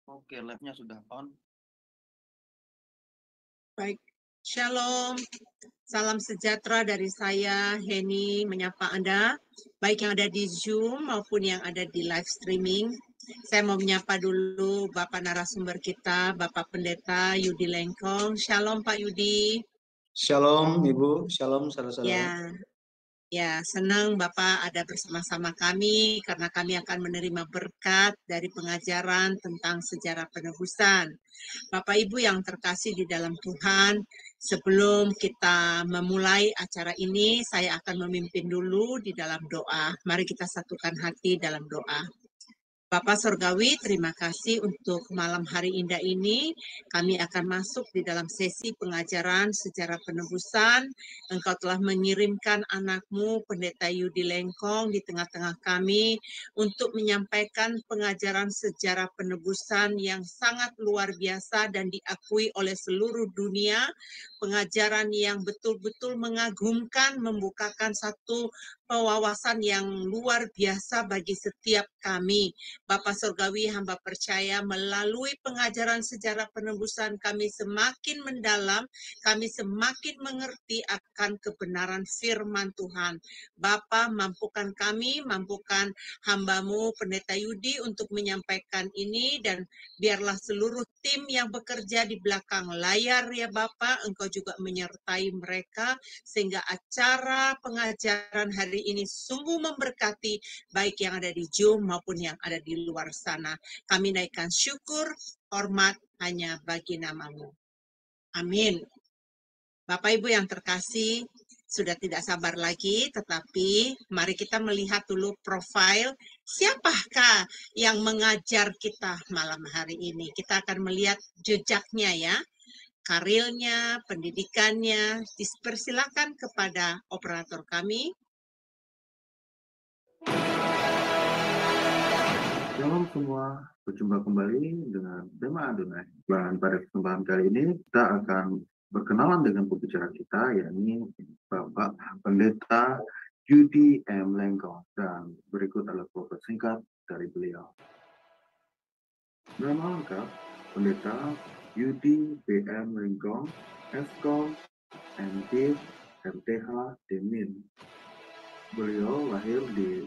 Oke, live-nya sudah on. Baik, Shalom. Salam sejahtera dari saya, Heni, menyapa Anda, baik yang ada di Zoom maupun yang ada di live streaming. Saya mau menyapa dulu Bapak narasumber kita, Bapak Pendeta Yudi Lengkong. Shalom Pak Yudi. Shalom Ibu, shalom saudara-saudara. Ya, senang Bapak ada bersama-sama kami karena kami akan menerima berkat dari pengajaran tentang sejarah penebusan. Bapak Ibu yang terkasih di dalam Tuhan, sebelum kita memulai acara ini, saya akan memimpin dulu di dalam doa. Mari kita satukan hati dalam doa. Bapak Surgawi, terima kasih untuk malam hari indah ini. Kami akan masuk di dalam sesi pengajaran sejarah penebusan. Engkau telah mengirimkan anakmu, Pendeta Yudi Lengkong, di tengah-tengah kami untuk menyampaikan pengajaran sejarah penebusan yang sangat luar biasa dan diakui oleh seluruh dunia. Pengajaran yang betul-betul mengagumkan, membukakan satu pewawasan yang luar biasa bagi setiap kami. Bapak Surgawi, hamba percaya melalui pengajaran sejarah penebusan kami semakin mendalam, kami semakin mengerti akan kebenaran firman Tuhan. Bapa, mampukan kami, mampukan hambamu Pendeta Yudi untuk menyampaikan ini, dan biarlah seluruh tim yang bekerja di belakang layar ya Bapak, Engkau juga menyertai mereka, sehingga acara pengajaran hari ini sungguh memberkati baik yang ada di Zoom maupun yang ada di luar sana. Kami naikkan syukur, hormat hanya bagi namamu. Amin. Bapak Ibu yang terkasih, sudah tidak sabar lagi, tetapi mari kita melihat dulu profil siapakah yang mengajar kita malam hari ini. Kita akan melihat jejaknya ya, karirnya, pendidikannya. Dipersilakan kepada operator kami. Shalom semua, berjumpa kembali dengan tema Adonai. Dan pada kesempatan kali ini kita akan berkenalan dengan pembicara kita, yakni Bapak Pendeta Yudi M. Lengkong. Dan berikut adalah profil singkat dari beliau. Nama lengkap Pendeta Yudi B. M. Lengkong, Eskom, MD, MTH, Demin. Beliau lahir di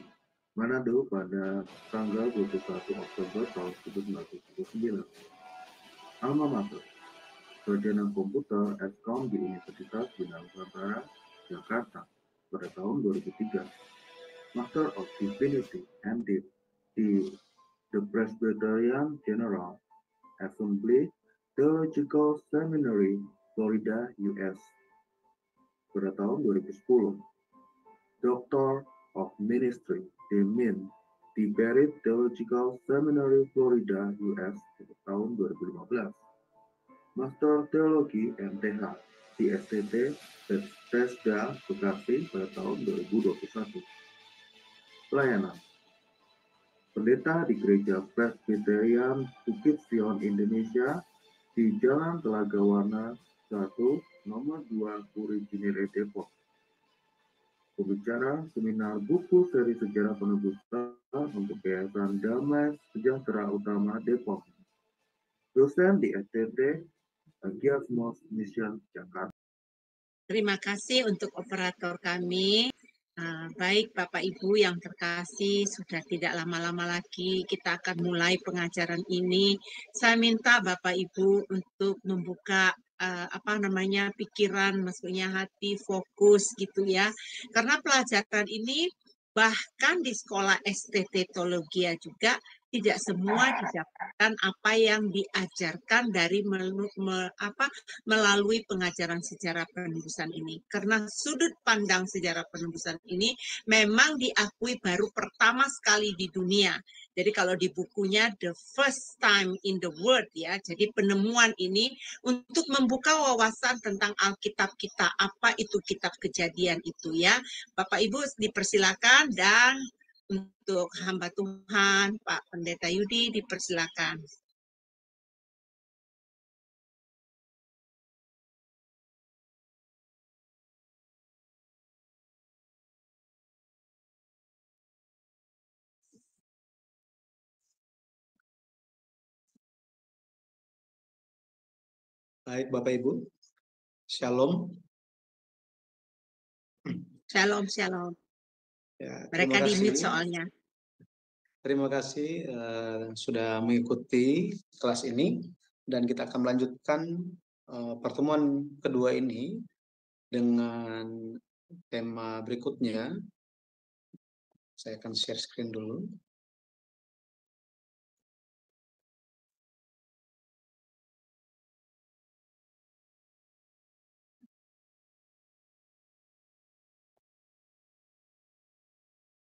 Manado pada tanggal 21 Oktober tahun 1979. Alma mater, sarjana komputer Eskom di Universitas Bina Nusantara, Jakarta pada tahun 2003. Master of Divinity MD di The Presbyterian General Assembly Theological Seminary, Florida, US pada tahun 2010. Doctor of Ministry Demin di Barrett Theological Seminary, Florida, US pada tahun 2015. Master Teologi MTH di STT Bethesda, Bekasi pada tahun 2021. Pelayanan Pendeta di Gereja Presbyterian Bukit Sion Indonesia di Jalan Telaga Warna 1, nomor 2, Puri Cinere, Depok. Pembicara seminar buku seri sejarah penebusan untuk Yayasan Damai Sejahtera Utama Depok. Dosen di STT Agiasmos Mission Jakarta. Terima kasih untuk operator kami. Baik Bapak Ibu yang terkasih, sudah tidak lama-lama lagi kita akan mulai pengajaran ini. Saya minta Bapak Ibu untuk membuka pikiran, maksudnya hati, fokus gitu ya. Karena pelajaran ini bahkan di sekolah STT Teologia juga tidak semua didapatkan apa yang diajarkan dari melalui pengajaran sejarah penebusan ini. Karena sudut pandang sejarah penebusan ini memang diakui baru pertama sekali di dunia. Jadi kalau di bukunya The First Time in the World ya, jadi penemuan ini untuk membuka wawasan tentang Alkitab kita, apa itu kitab Kejadian itu ya. Bapak Ibu dipersilakan, dan untuk hamba Tuhan Pak Pendeta Yudi dipersilakan. Baik, Bapak Ibu. Shalom. Shalom, shalom. Ya, Mereka terima di kasih. mute soalnya. Terima kasih sudah mengikuti kelas ini, dan kita akan melanjutkan pertemuan kedua ini dengan tema berikutnya. Saya akan share screen dulu.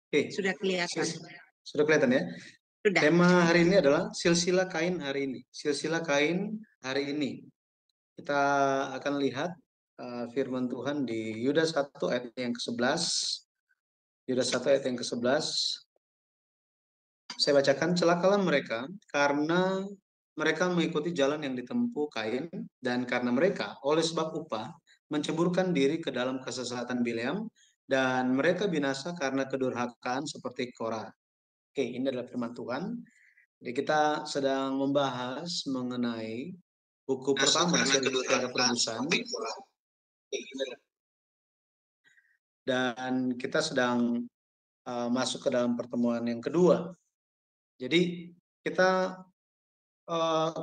Oke, Sudah kelihatan. Sudah kelihatan ya? Sudah. Tema hari ini adalah silsilah kain hari ini. Silsilah kain hari ini. Kita akan lihat firman Tuhan di Yudas 1 ayat yang ke-11. Yudas 1 ayat yang ke-11. Saya bacakan, celakalah mereka karena mereka mengikuti jalan yang ditempuh Kain, dan karena mereka oleh sebab upah menceburkan diri ke dalam kesesatan Bileam, dan mereka binasa karena kedurhakaan seperti Korah. Oke, ini adalah firman Tuhan. Jadi kita sedang membahas mengenai buku pertama seri Sejarah Penebusan, dan kita sedang masuk ke dalam pertemuan yang kedua. Jadi kita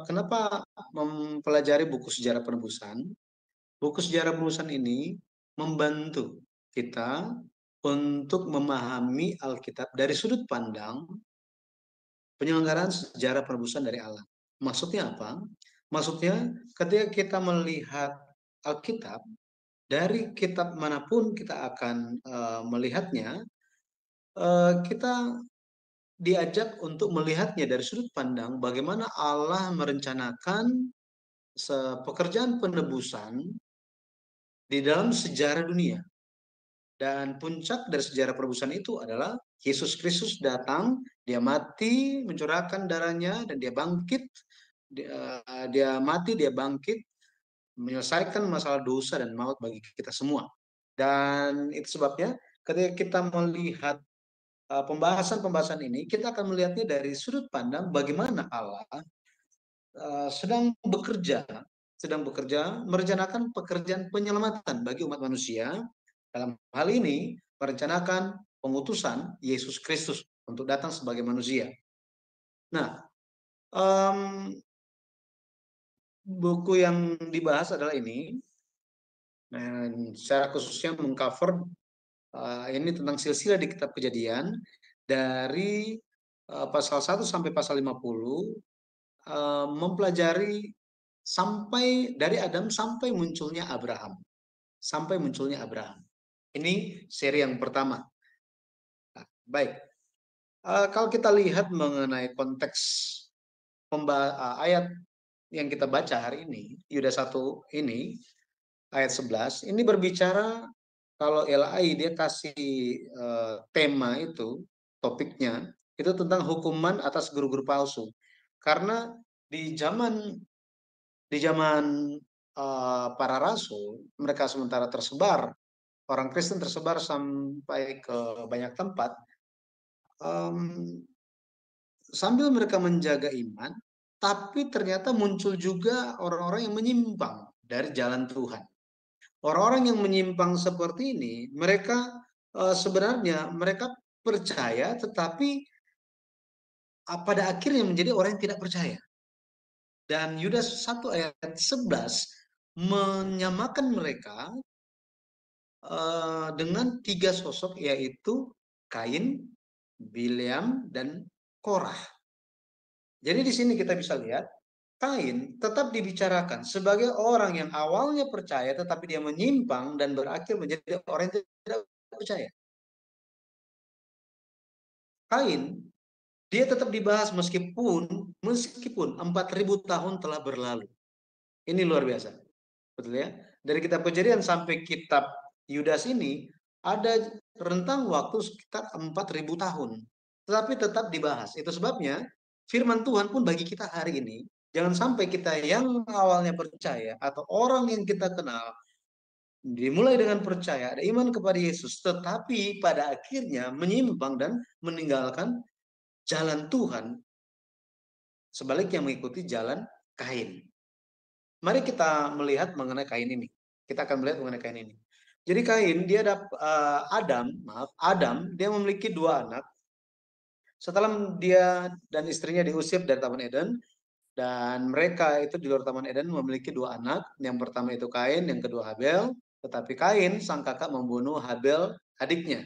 kenapa mempelajari buku sejarah penebusan? Buku sejarah penebusan ini membantu kita untuk memahami Alkitab dari sudut pandang penyelenggaraan sejarah penebusan dari Allah. Maksudnya apa? Maksudnya ketika kita melihat Alkitab, dari kitab manapun kita akan melihatnya, kita diajak untuk melihatnya dari sudut pandang bagaimana Allah merencanakan pekerjaan penebusan di dalam sejarah dunia. Dan puncak dari sejarah penebusan itu adalah Yesus Kristus datang, dia mati, mencurahkan darahnya, dan dia bangkit. Dia mati, dia bangkit, menyelesaikan masalah dosa dan maut bagi kita semua. Dan itu sebabnya ketika kita melihat pembahasan-pembahasan ini, kita akan melihatnya dari sudut pandang bagaimana Allah sedang bekerja merencanakan pekerjaan penyelamatan bagi umat manusia. Dalam hal ini merencanakan pengutusan Yesus Kristus untuk datang sebagai manusia. Nah, buku yang dibahas adalah ini, dan secara khususnya mengcover ini tentang silsilah di kitab Kejadian dari pasal 1 sampai pasal 50, mempelajari sampai dari Adam sampai munculnya Abraham. Ini seri yang pertama. Nah, baik. Kalau kita lihat mengenai konteks ayat yang kita baca hari ini, Yudas 1 ini, ayat 11, ini berbicara kalau LAI dia kasih tema itu, topiknya, itu tentang hukuman atas guru-guru palsu. Karena di zaman para rasul, mereka sementara tersebar, orang Kristen tersebar sampai ke banyak tempat, sambil mereka menjaga iman, tapi ternyata muncul juga orang-orang yang menyimpang dari jalan Tuhan. Orang-orang yang menyimpang seperti ini, mereka sebenarnya mereka percaya, tetapi pada akhirnya menjadi orang yang tidak percaya. Dan Yudas 1 ayat 11 menyamakan mereka dengan 3 sosok, yaitu Kain, Bileam, dan Korah. Jadi di sini kita bisa lihat Kain tetap dibicarakan sebagai orang yang awalnya percaya tetapi dia menyimpang dan berakhir menjadi orang yang tidak percaya. Kain dia tetap dibahas meskipun 4.000 tahun telah berlalu. Ini luar biasa. Betul ya? Dari kitab Kejadian sampai kitab Yudas ini ada rentang waktu sekitar 4.000 tahun. Tetapi tetap dibahas. Itu sebabnya firman Tuhan pun bagi kita hari ini, jangan sampai kita yang awalnya percaya atau orang yang kita kenal dimulai dengan percaya, ada iman kepada Yesus, tetapi pada akhirnya menyimpang dan meninggalkan jalan Tuhan, sebaliknya mengikuti jalan Kain. Mari kita melihat mengenai Kain ini. Kita akan melihat mengenai Kain ini. Jadi Kain, Adam, dia memiliki 2 anak. Setelah dia dan istrinya diusir dari Taman Eden, dan mereka itu di luar Taman Eden memiliki 2 anak. Yang pertama itu Kain, yang kedua Habel. Tetapi Kain, sang kakak, membunuh Habel, adiknya.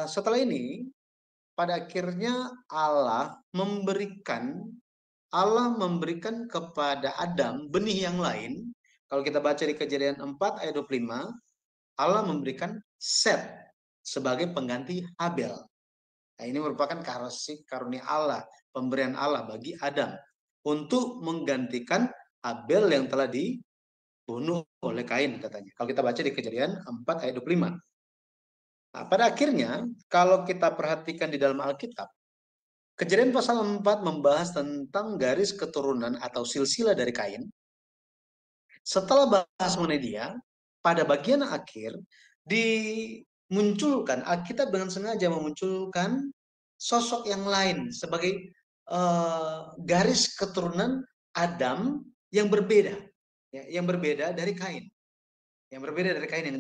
Setelah ini, pada akhirnya Allah memberikan kepada Adam benih yang lain. Kalau kita baca di Kejadian 4 ayat 25, Allah memberikan Set sebagai pengganti Habel. Nah, ini merupakan karunia Allah, pemberian Allah bagi Adam untuk menggantikan Habel yang telah dibunuh oleh Kain, katanya. Kalau kita baca di Kejadian 4 ayat 25. Nah, pada akhirnya, kalau kita perhatikan di dalam Alkitab, Kejadian pasal 4 membahas tentang garis keturunan atau silsilah dari Kain. Setelah bahas mengenai dia, pada bagian akhir dimunculkan, Alkitab dengan sengaja memunculkan sosok yang lain sebagai garis keturunan Adam yang berbeda, yang berbeda dari Kain, yang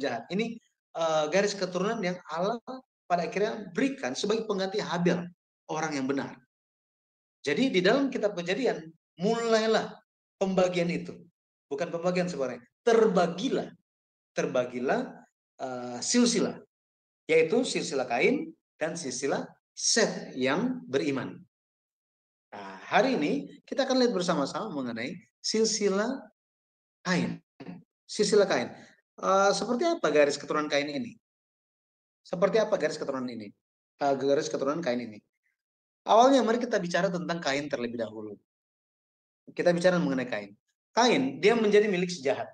jahat. Ini garis keturunan yang Allah pada akhirnya berikan sebagai pengganti Habel, orang yang benar. Jadi di dalam kitab Kejadian mulailah pembagian itu. Bukan pembagian sebenarnya, terbagilah silsilah, yaitu silsilah Kain dan silsilah Set yang beriman. Nah, hari ini kita akan lihat bersama-sama mengenai silsilah Kain. Silsilah Kain. Seperti apa garis keturunan Kain ini? Seperti apa garis keturunan ini? Garis keturunan Kain ini. Awalnya mari kita bicara tentang Kain terlebih dahulu. Kita bicara mengenai Kain. Kain, dia menjadi milik si jahat.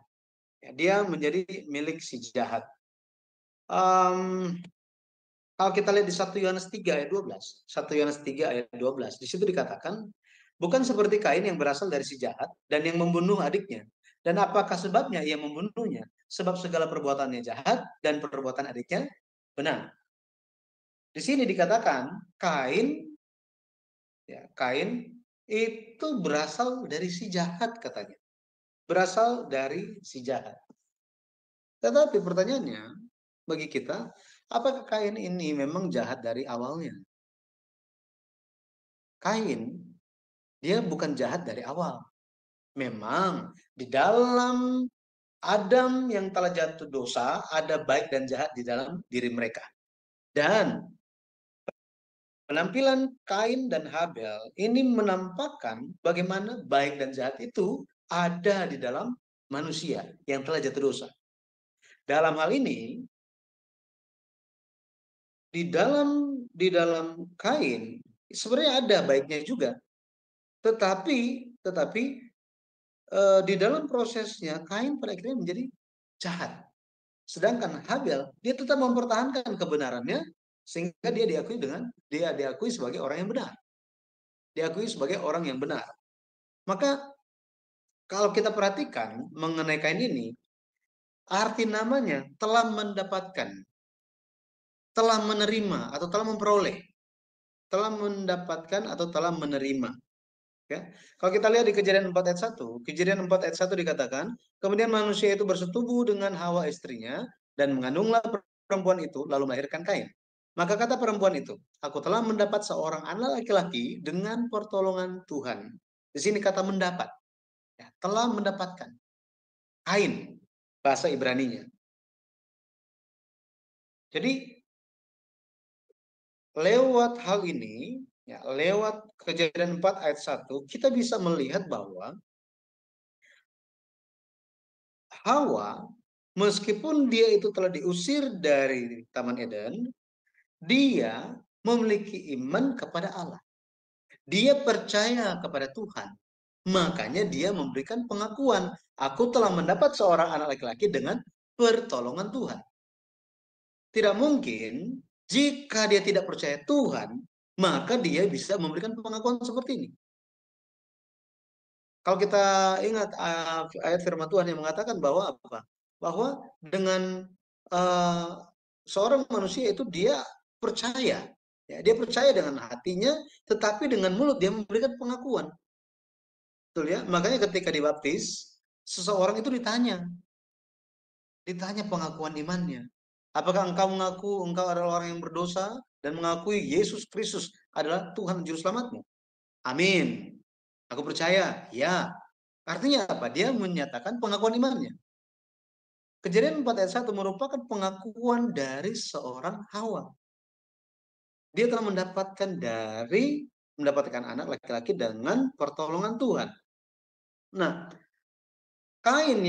Dia menjadi milik si jahat. Kalau kita lihat di 1 Yohanes 3 ayat 12. 1 Yohanes 3 ayat 12. Di situ dikatakan, bukan seperti Kain yang berasal dari si jahat dan yang membunuh adiknya. Dan apakah sebabnya ia membunuhnya? Sebab segala perbuatannya jahat dan perbuatan adiknya benar. Di sini dikatakan Kain itu berasal dari si jahat, katanya. Berasal dari si jahat. Tetapi pertanyaannya bagi kita, apakah Kain ini memang jahat dari awalnya? Kain, dia bukan jahat dari awal. Memang di dalam Adam yang telah jatuh dosa, ada baik dan jahat di dalam diri mereka. Dan penampilan Kain dan Habel ini menampakkan bagaimana baik dan jahat itu ada di dalam manusia yang telah jatuh dosa. Dalam hal ini, di dalam Kain sebenarnya ada baiknya juga, tetapi di dalam prosesnya Kain pada akhirnya menjadi jahat. Sedangkan Habel dia tetap mempertahankan kebenarannya sehingga dia diakui sebagai orang yang benar. Diakui sebagai orang yang benar. Maka kalau kita perhatikan mengenai Kain ini, arti namanya telah mendapatkan, telah menerima atau telah memperoleh, telah mendapatkan atau telah menerima. Ya. Kalau kita lihat di Kejadian 4 ayat 1, Kejadian 4 ayat 1 dikatakan, kemudian manusia itu bersetubuh dengan Hawa istrinya dan mengandunglah perempuan itu lalu melahirkan Kain. Maka kata perempuan itu, aku telah mendapat seorang anak laki-laki dengan pertolongan Tuhan. Di sini kata mendapat, ya, telah mendapatkan. Kain, bahasa Ibraninya. Jadi lewat hal ini, ya, lewat Kejadian 4 ayat 1, kita bisa melihat bahwa Hawa, meskipun dia itu telah diusir dari Taman Eden, dia memiliki iman kepada Allah. Dia percaya kepada Tuhan. Makanya dia memberikan pengakuan, aku telah mendapat seorang anak laki-laki dengan pertolongan Tuhan. Tidak mungkin jika dia tidak percaya Tuhan, maka dia bisa memberikan pengakuan seperti ini. Kalau kita ingat ayat firman Tuhan yang mengatakan bahwa apa? Bahwa dengan seorang manusia itu dia percaya. Ya, dia percaya dengan hatinya, tetapi dengan mulut dia memberikan pengakuan. Betul ya? Makanya ketika dibaptis, seseorang itu ditanya pengakuan imannya. Apakah engkau mengaku engkau adalah orang yang berdosa dan mengakui Yesus Kristus adalah Tuhan Juru Selamatmu? Amin. Aku percaya. Ya. Artinya apa? Dia menyatakan pengakuan imannya. Kejadian 4 ayat 1 merupakan pengakuan dari seorang Hawa. Dia telah mendapatkan anak laki-laki dengan pertolongan Tuhan. Nah, Kain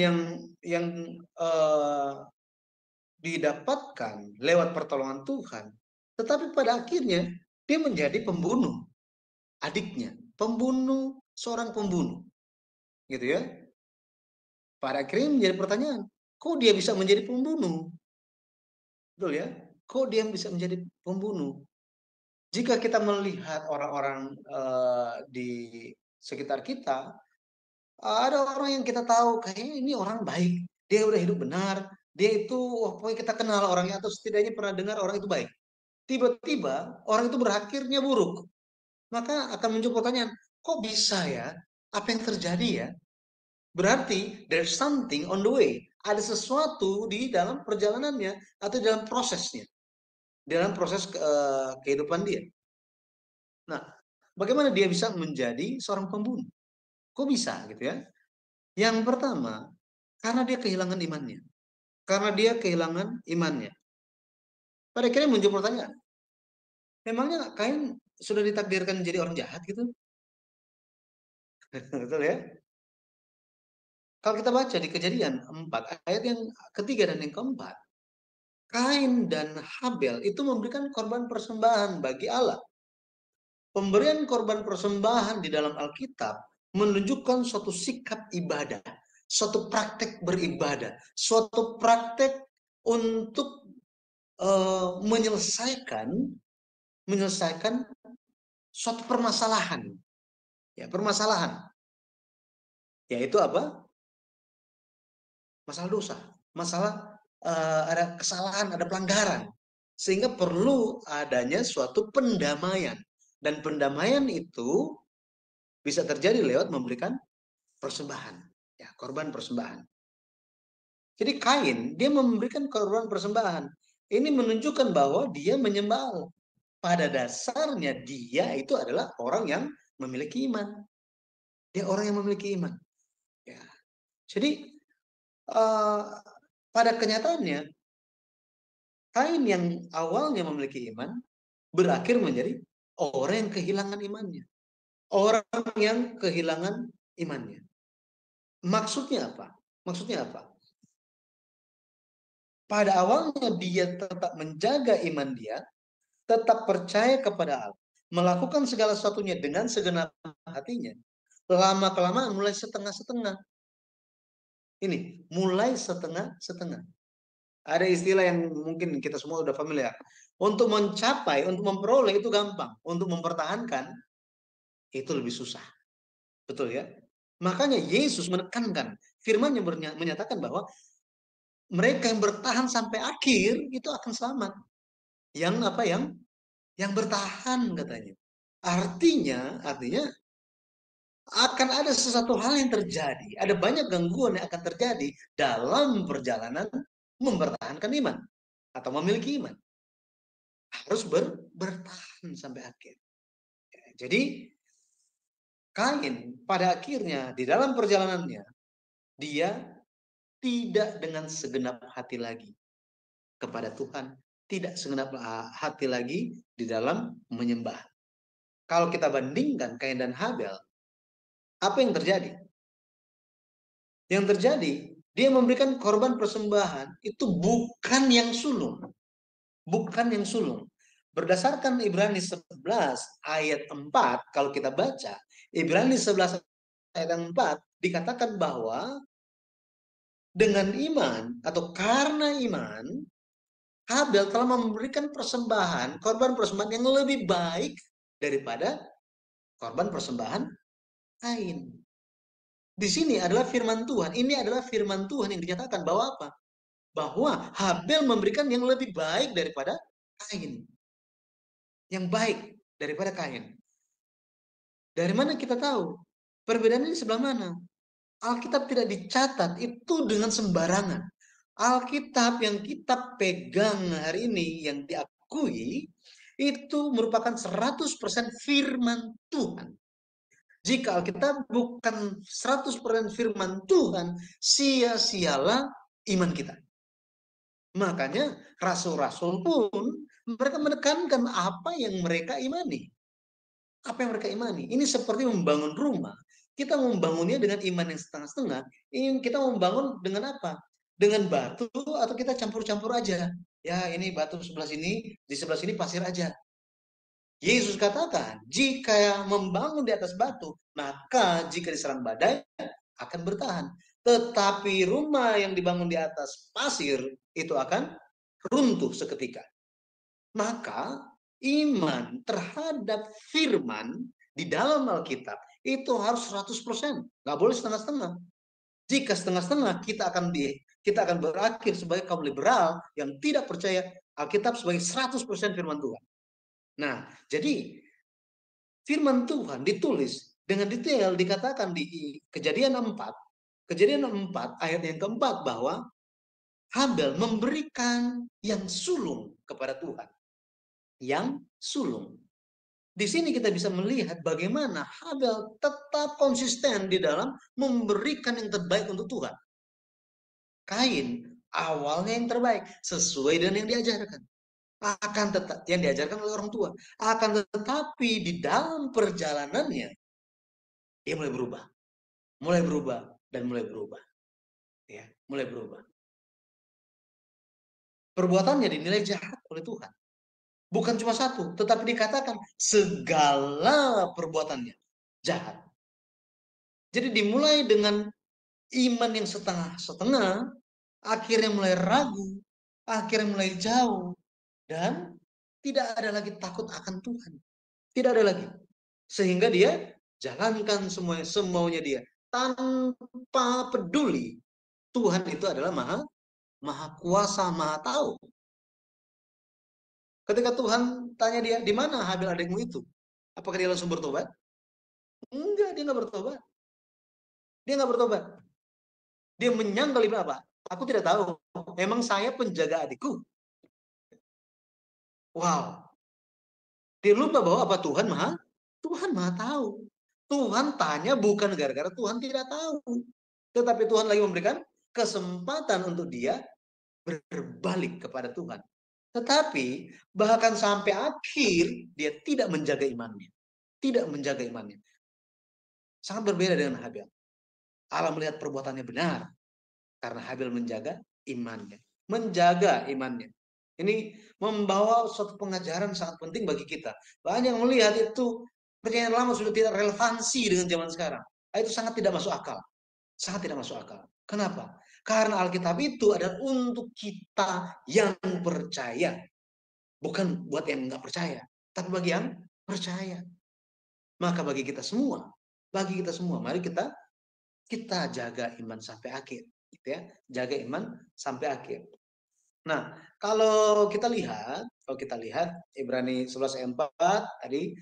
yang didapatkan lewat pertolongan Tuhan, tetapi pada akhirnya dia menjadi pembunuh adiknya, seorang pembunuh, gitu ya. Pada akhirnya menjadi pertanyaan, kok dia bisa menjadi pembunuh? Betul ya? Kok dia bisa menjadi pembunuh? Jika kita melihat orang-orang di sekitar kita, ada orang yang kita tahu kayaknya ini orang baik, dia udah hidup benar, dia itu pokoknya kita kenal orangnya atau setidaknya pernah dengar orang itu baik. Tiba-tiba orang itu berakhirnya buruk. Maka akan muncul pertanyaan, kok bisa ya? Apa yang terjadi ya? Berarti there's something on the way. Ada sesuatu di dalam perjalanannya atau dalam prosesnya, dalam proses kehidupan dia. Nah, bagaimana dia bisa menjadi seorang pembunuh? Kok bisa gitu ya? Yang pertama, karena dia kehilangan imannya. Karena dia kehilangan imannya. Pada akhirnya muncul pertanyaan, memangnya Kain sudah ditakdirkan menjadi orang jahat gitu? Betul ya? Kalau kita baca di Kejadian 4 ayat yang ketiga dan yang keempat, Kain dan Habel itu memberikan korban persembahan bagi Allah. Pemberian korban persembahan di dalam Alkitab menunjukkan suatu sikap ibadah, suatu praktek beribadah, suatu praktek untuk menyelesaikan suatu permasalahan, ya permasalahan, yaitu apa? Masalah dosa, masalah ada kesalahan, ada pelanggaran, sehingga perlu adanya suatu pendamaian, dan pendamaian itu bisa terjadi lewat memberikan persembahan, ya korban persembahan. Jadi Kain dia memberikan korban persembahan. Ini menunjukkan bahwa dia menyembah Allah. Pada dasarnya dia itu adalah orang yang memiliki iman. Dia orang yang memiliki iman. Ya. Jadi pada kenyataannya Kain yang awalnya memiliki iman berakhir menjadi orang yang kehilangan imannya. Orang yang kehilangan imannya. Maksudnya apa? Maksudnya apa? Pada awalnya dia tetap menjaga iman dia, tetap percaya kepada Allah, melakukan segala sesuatunya dengan segenap hatinya. Lama-kelamaan mulai setengah-setengah. Ini, mulai setengah-setengah. Ada istilah yang mungkin kita semua sudah familiar. Untuk mencapai, untuk memperoleh itu gampang. Untuk mempertahankan, itu lebih susah. Betul ya? Makanya Yesus menekankan, firman-Nya menyatakan bahwa mereka yang bertahan sampai akhir, itu akan selamat. Yang apa yang bertahan katanya. Artinya akan ada sesuatu hal yang terjadi, ada banyak gangguan yang akan terjadi dalam perjalanan mempertahankan iman atau memiliki iman. Harus bertahan sampai akhir. Jadi Kain pada akhirnya di dalam perjalanannya dia tidak dengan segenap hati lagi kepada Tuhan, tidak segenap hati lagi di dalam menyembah. Kalau kita bandingkan Kain dan Habel, apa yang terjadi? Yang terjadi, dia memberikan korban persembahan itu bukan yang sulung. Bukan yang sulung. Berdasarkan Ibrani 11 ayat 4, kalau kita baca, Ibrani 11 ayat 4 dikatakan bahwa dengan iman atau karena iman, Habel telah memberikan persembahan, korban persembahan yang lebih baik daripada korban persembahan Kain. Di sini adalah firman Tuhan. Ini adalah firman Tuhan yang dinyatakan bahwa apa? Bahwa Habel memberikan yang lebih baik daripada Kain. Yang baik daripada Kain. Dari mana kita tahu? Perbedaannya di sebelah mana? Alkitab tidak dicatat itu dengan sembarangan. Alkitab yang kita pegang hari ini, yang diakui, itu merupakan 100% firman Tuhan. Jika Alkitab bukan 100% firman Tuhan, sia-sialah iman kita. Makanya rasul-rasul pun mereka menekankan apa yang mereka imani. Apa yang mereka imani. Ini seperti membangun rumah. Kita membangunnya dengan iman yang setengah-setengah. Kita membangun dengan apa? Dengan batu atau kita campur-campur aja. Ya ini batu sebelah sini, di sebelah sini pasir aja. Yesus katakan, jika membangun di atas batu, maka jika diserang badai akan bertahan. Tetapi rumah yang dibangun di atas pasir itu akan runtuh seketika. Maka iman terhadap firman di dalam Alkitab itu harus 100%. Nggak boleh setengah-setengah. Jika setengah-setengah, kita akan berakhir sebagai kaum liberal yang tidak percaya Alkitab sebagai 100% firman Tuhan. Nah, jadi firman Tuhan ditulis dengan detail, dikatakan di Kejadian 4 ayat yang keempat bahwa Habel memberikan yang sulung kepada Tuhan. Yang sulung. Di sini kita bisa melihat bagaimana Habel tetap konsisten di dalam memberikan yang terbaik untuk Tuhan. Kain awalnya yang terbaik sesuai dengan yang diajarkan. Akan tetap yang diajarkan oleh orang tua. Akan tetapi di dalam perjalanannya dia mulai berubah. Mulai berubah dan mulai berubah. Ya, mulai berubah. Perbuatannya dinilai jahat oleh Tuhan. Bukan cuma satu, tetapi dikatakan segala perbuatannya jahat. Jadi dimulai dengan iman yang setengah-setengah, akhirnya mulai ragu, akhirnya mulai jauh, dan tidak ada lagi takut akan Tuhan. Tidak ada lagi. Sehingga dia jalankan semuanya, semaunya dia. Tanpa peduli Tuhan itu adalah maha kuasa, maha tahu. Ketika Tuhan tanya dia, di mana Habil adikmu itu? Apakah dia langsung bertobat? Enggak, dia nggak bertobat. Dia nggak bertobat. Dia menyangkal apa? Aku tidak tahu. Emang saya penjaga adikku? Wow. Dia lupa bahwa apa Tuhan maha tahu. Tuhan tanya bukan gara-gara Tuhan tidak tahu. Tetapi Tuhan lagi memberikan kesempatan untuk dia berbalik kepada Tuhan. Tetapi bahkan sampai akhir dia tidak menjaga imannya. Tidak menjaga imannya. Sangat berbeda dengan Habil. Allah melihat perbuatannya benar. Karena Habil menjaga imannya. Menjaga imannya. Ini membawa suatu pengajaran sangat penting bagi kita. Banyak yang melihat itu perjanjian lama sudah tidak relevansi dengan zaman sekarang. Itu sangat tidak masuk akal. Sangat tidak masuk akal. Kenapa? Karena Alkitab itu adalah untuk kita yang percaya. Bukan buat yang nggak percaya. Tapi bagi yang percaya. Maka bagi kita semua, mari kita jaga iman sampai akhir, gitu ya. Jaga iman sampai akhir. Nah, kalau kita lihat Ibrani 11 ayat 4 tadi,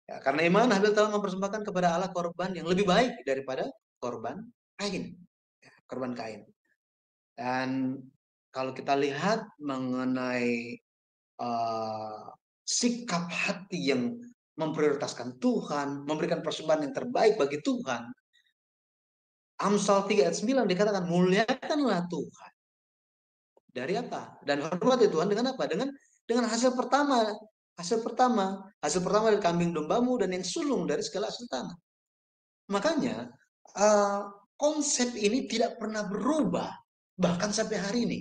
ya, karena iman Habil telah mempersembahkan kepada Allah korban yang lebih baik daripada korban Kain. Ya, korban Kain. Dan kalau kita lihat mengenai sikap hati yang memprioritaskan Tuhan, memberikan persembahan yang terbaik bagi Tuhan, Amsal 3 ayat 9 dikatakan, muliakanlah Tuhan. Dari apa? Dan hormati Tuhan dengan apa? Dengan hasil pertama. Hasil pertama dari kambing dombamu dan yang sulung dari segala hasil tanah. Makanya konsep ini tidak pernah berubah bahkan sampai hari ini.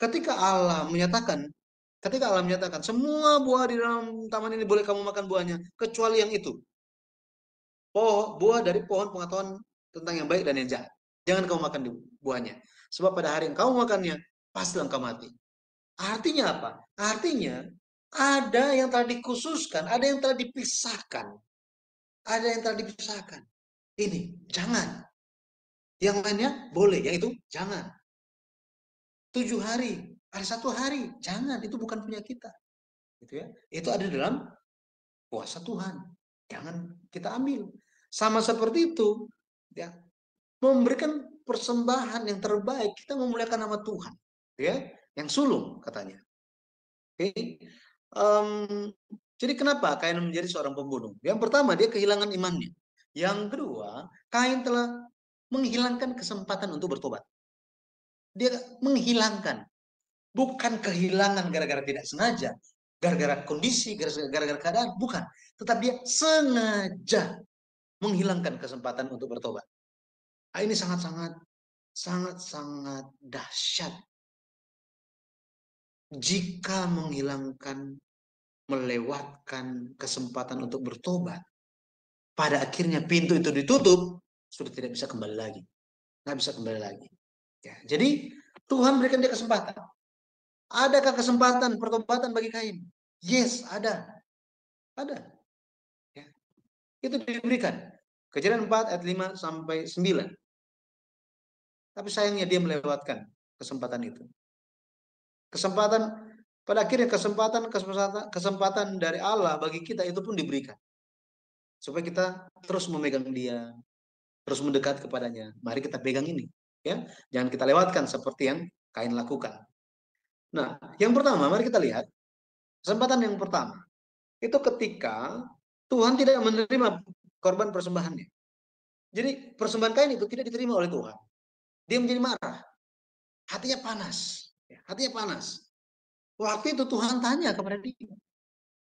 Ketika Allah menyatakan semua buah di dalam taman ini boleh kamu makan buahnya kecuali yang itu. Buah dari pohon pengetahuan tentang yang baik dan yang jahat. Jangan kamu makan buahnya. Sebab pada hari yang kamu makannya, pasti engkau mati. Artinya apa? Artinya ada yang telah dikhususkan, ada yang telah dipisahkan. Ada yang telah dipisahkan. Ini, jangan. Yang lainnya boleh, yang itu jangan. 7 hari, ada 1 hari, jangan. Itu bukan punya kita. Gitu ya. Itu ada dalam kuasa Tuhan. jangan kita ambil. Sama seperti itu, ya, memberikan persembahan yang terbaik, kita memuliakan nama Tuhan, ya, yang sulung katanya. Oke. Jadi kenapa Kain menjadi seorang pembunuh? Yang pertama, dia kehilangan imannya. Yang kedua, Kain telah menghilangkan kesempatan untuk bertobat. Dia menghilangkan, bukan kehilangan gara-gara tidak sengaja, gara-gara kondisi, gara-gara keadaan, bukan. Tetapi dia sengaja menghilangkan kesempatan untuk bertobat. Nah, ini sangat-sangat dahsyat. Jika melewatkan kesempatan untuk bertobat, pada akhirnya pintu itu ditutup, sudah tidak bisa kembali lagi. Nggak bisa kembali lagi. Ya, jadi Tuhan berikan dia kesempatan. Adakah kesempatan pertobatan bagi Kain? Yes, ada. Ada. Ya. Itu diberikan. Kejadian 4 ayat 5 sampai 9. Tapi sayangnya dia melewatkan kesempatan itu. Pada akhirnya kesempatan dari Allah bagi kita itu pun diberikan. Supaya kita terus memegang dia, terus mendekat kepadanya. Mari kita pegang ini, ya. Jangan kita lewatkan seperti yang Kain lakukan. Nah, yang pertama, mari kita lihat kesempatan yang pertama. Itu ketika Tuhan tidak menerima korban persembahannya. Jadi persembahan Kain itu tidak diterima oleh Tuhan. Dia menjadi marah. Hatinya panas. Hatinya panas. Waktu itu Tuhan tanya kepada dia.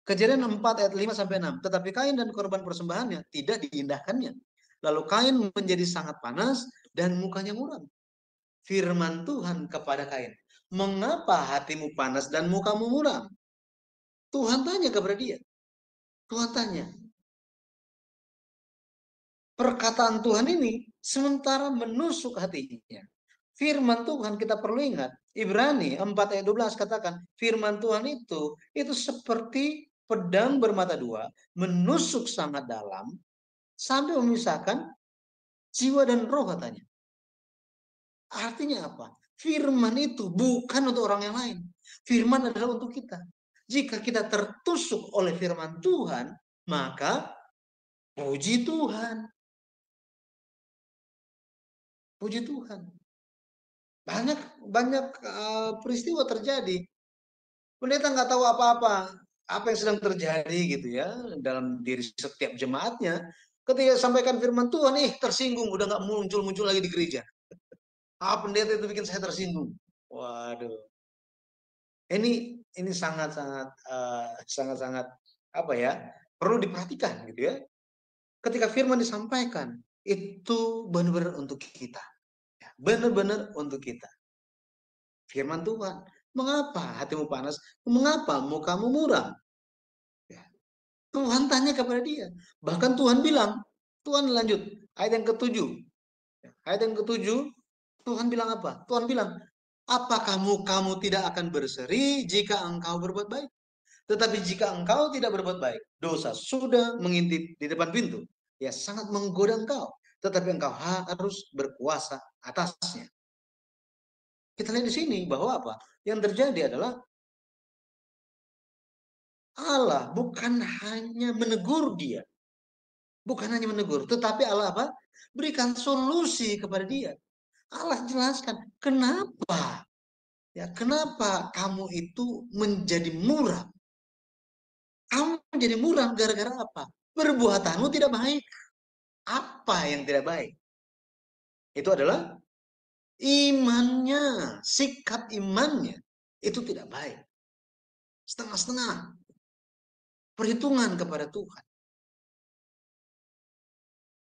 Kejadian 4 ayat 5 sampai 6. Tetapi Kain dan korban persembahannya tidak diindahkannya. Lalu Kain menjadi sangat panas dan mukanya muram. Firman Tuhan kepada Kain, "Mengapa hatimu panas dan mukamu muram?" Tuhan tanya kepada dia. Tuhan tanya. Perkataan Tuhan ini sementara menusuk hatinya. Firman Tuhan kita perlu ingat. Ibrani 4 ayat 12 katakan, firman Tuhan itu seperti pedang bermata dua, menusuk sangat dalam, sampai memisahkan jiwa dan roh katanya. Artinya apa? Firman itu bukan untuk orang yang lain. Firman adalah untuk kita. Jika kita tertusuk oleh firman Tuhan, maka puji Tuhan. Puji Tuhan. Banyak peristiwa terjadi. Pendeta nggak tahu apa-apa, apa yang sedang terjadi gitu ya dalam diri setiap jemaatnya. Ketika sampaikan firman Tuhan, tersinggung, udah nggak muncul lagi di gereja. Pendeta itu bikin saya tersinggung. Waduh, ini sangat apa ya, perlu diperhatikan gitu ya. Ketika firman disampaikan, itu benar-benar untuk kita, benar-benar untuk kita. Firman Tuhan, mengapa hatimu panas? Mengapa mukamu muram? Tuhan tanya kepada dia. Bahkan Tuhan bilang, Tuhan lanjut, ayat yang ke-7. Ayat yang ke-7, Tuhan bilang apa? Tuhan bilang, apakah kamu tidak akan berseri jika engkau berbuat baik? Tetapi jika engkau tidak berbuat baik, dosa sudah mengintip di depan pintu. Ya sangat menggoda engkau. Tetapi engkau harus berkuasa atasnya. Kita lihat di sini bahwa apa? Yang terjadi adalah Allah bukan hanya menegur dia. Bukan hanya menegur, tetapi Allah apa? Berikan solusi kepada dia. Allah jelaskan, kenapa? Ya, kenapa kamu itu menjadi muram? Kamu menjadi muram gara-gara apa? Perbuatanmu tidak baik. Apa yang tidak baik? Itu adalah imannya, sikap imannya. Itu tidak baik. Setengah-setengah. Perhitungan kepada Tuhan.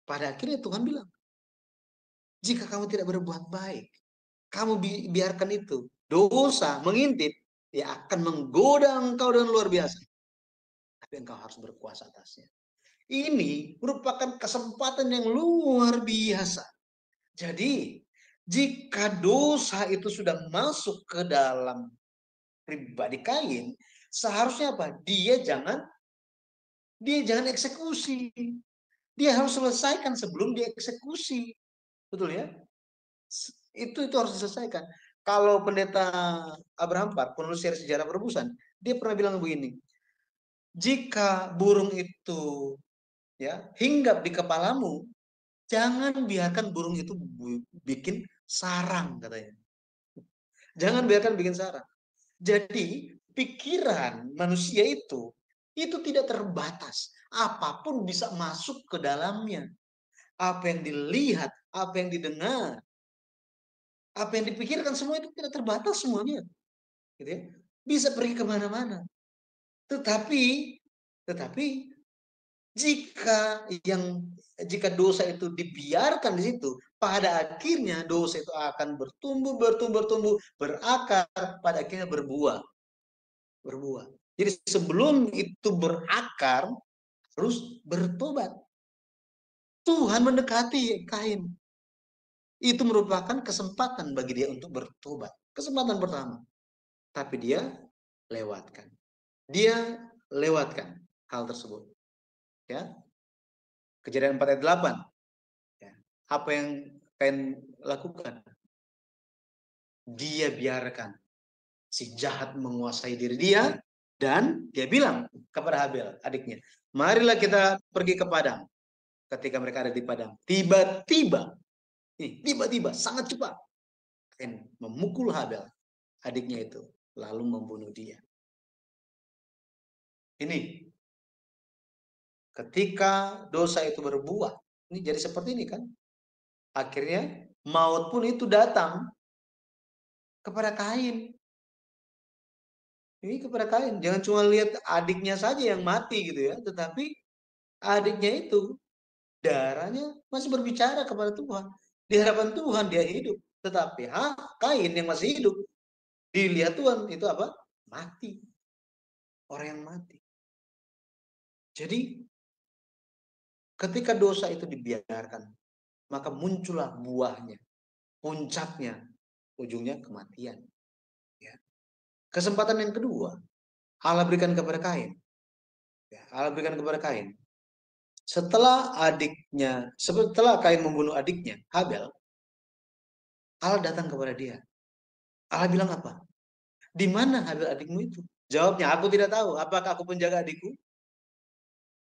Pada akhirnya Tuhan bilang, jika kamu tidak berbuat baik, kamu biarkan itu, dosa mengintip, dia akan menggoda engkau dengan luar biasa. Tapi engkau harus berkuasa atasnya. Ini merupakan kesempatan yang luar biasa. Jadi, jika dosa itu sudah masuk ke dalam pribadi Kain, seharusnya apa? Dia jangan eksekusi. Dia harus selesaikan sebelum dia eksekusi. Betul ya? Itu harus diselesaikan. Kalau pendeta Abraham Park, penulis sejarah perebusan, dia pernah bilang begini, jika burung itu ya, hinggap di kepalamu, jangan biarkan burung itu bikin sarang, katanya. Jangan biarkan bikin sarang. Jadi pikiran manusia itu tidak terbatas. Apapun bisa masuk ke dalamnya. Apa yang dilihat, apa yang didengar, apa yang dipikirkan, semua itu tidak terbatas semuanya. Gitu ya. Bisa pergi kemana-mana. Tetapi jika dosa itu dibiarkan di situ, pada akhirnya dosa itu akan bertumbuh, berakar, pada akhirnya berbuah. Jadi sebelum itu berakar, harus bertobat. Tuhan mendekati Kain. Itu merupakan kesempatan bagi dia untuk bertobat. Kesempatan pertama. Tapi dia lewatkan. Dia lewatkan hal tersebut. Ya. Kejadian 4 ayat 8. Ya. Apa yang Kain lakukan? Dia biarkan si jahat menguasai diri dia, dan dia bilang kepada Habel, adiknya, marilah kita pergi ke padang. Ketika mereka ada di padang, tiba-tiba, sangat cepat, Kain memukul Habel, adiknya itu, lalu membunuh dia. Ini ketika dosa itu berbuah, ini jadi seperti ini kan? Akhirnya maut pun itu datang kepada Kain. Ini kepada Kain. Jangan cuma lihat adiknya saja yang mati gitu ya, tetapi adiknya itu darahnya masih berbicara kepada Tuhan. Di hadapan Tuhan dia hidup, tetapi Kain yang masih hidup dilihat Tuhan itu apa? Mati. Orang yang mati. Jadi ketika dosa itu dibiarkan, maka muncullah buahnya, puncaknya, ujungnya kematian. Ya. Kesempatan yang kedua, Allah berikan kepada Kain. Ya, Allah berikan kepada Kain. Setelah Kain membunuh adiknya, Habel, Allah datang kepada dia. Allah bilang apa? Di mana Habel adikmu itu? Jawabnya, aku tidak tahu. Apakah aku penjaga adikku?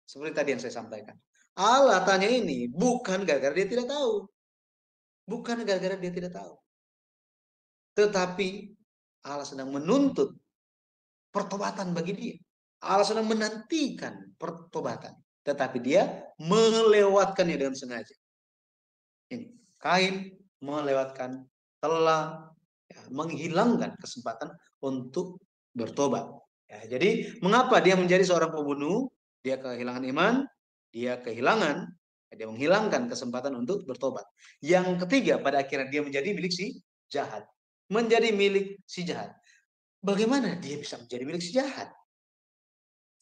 Seperti tadi yang saya sampaikan. Allah tanya ini bukan gara-gara dia tidak tahu. Bukan gara-gara dia tidak tahu. Tetapi Allah sedang menuntut pertobatan bagi dia. Allah sedang menantikan pertobatan. Tetapi dia melewatkannya dengan sengaja. Ini, Kain melewatkan, telah menghilangkan kesempatan untuk bertobat. Ya, jadi mengapa dia menjadi seorang pembunuh? Dia kehilangan iman, dia menghilangkan kesempatan untuk bertobat. Yang ketiga, pada akhirnya dia menjadi milik si jahat. Menjadi milik si jahat. Bagaimana dia bisa menjadi milik si jahat?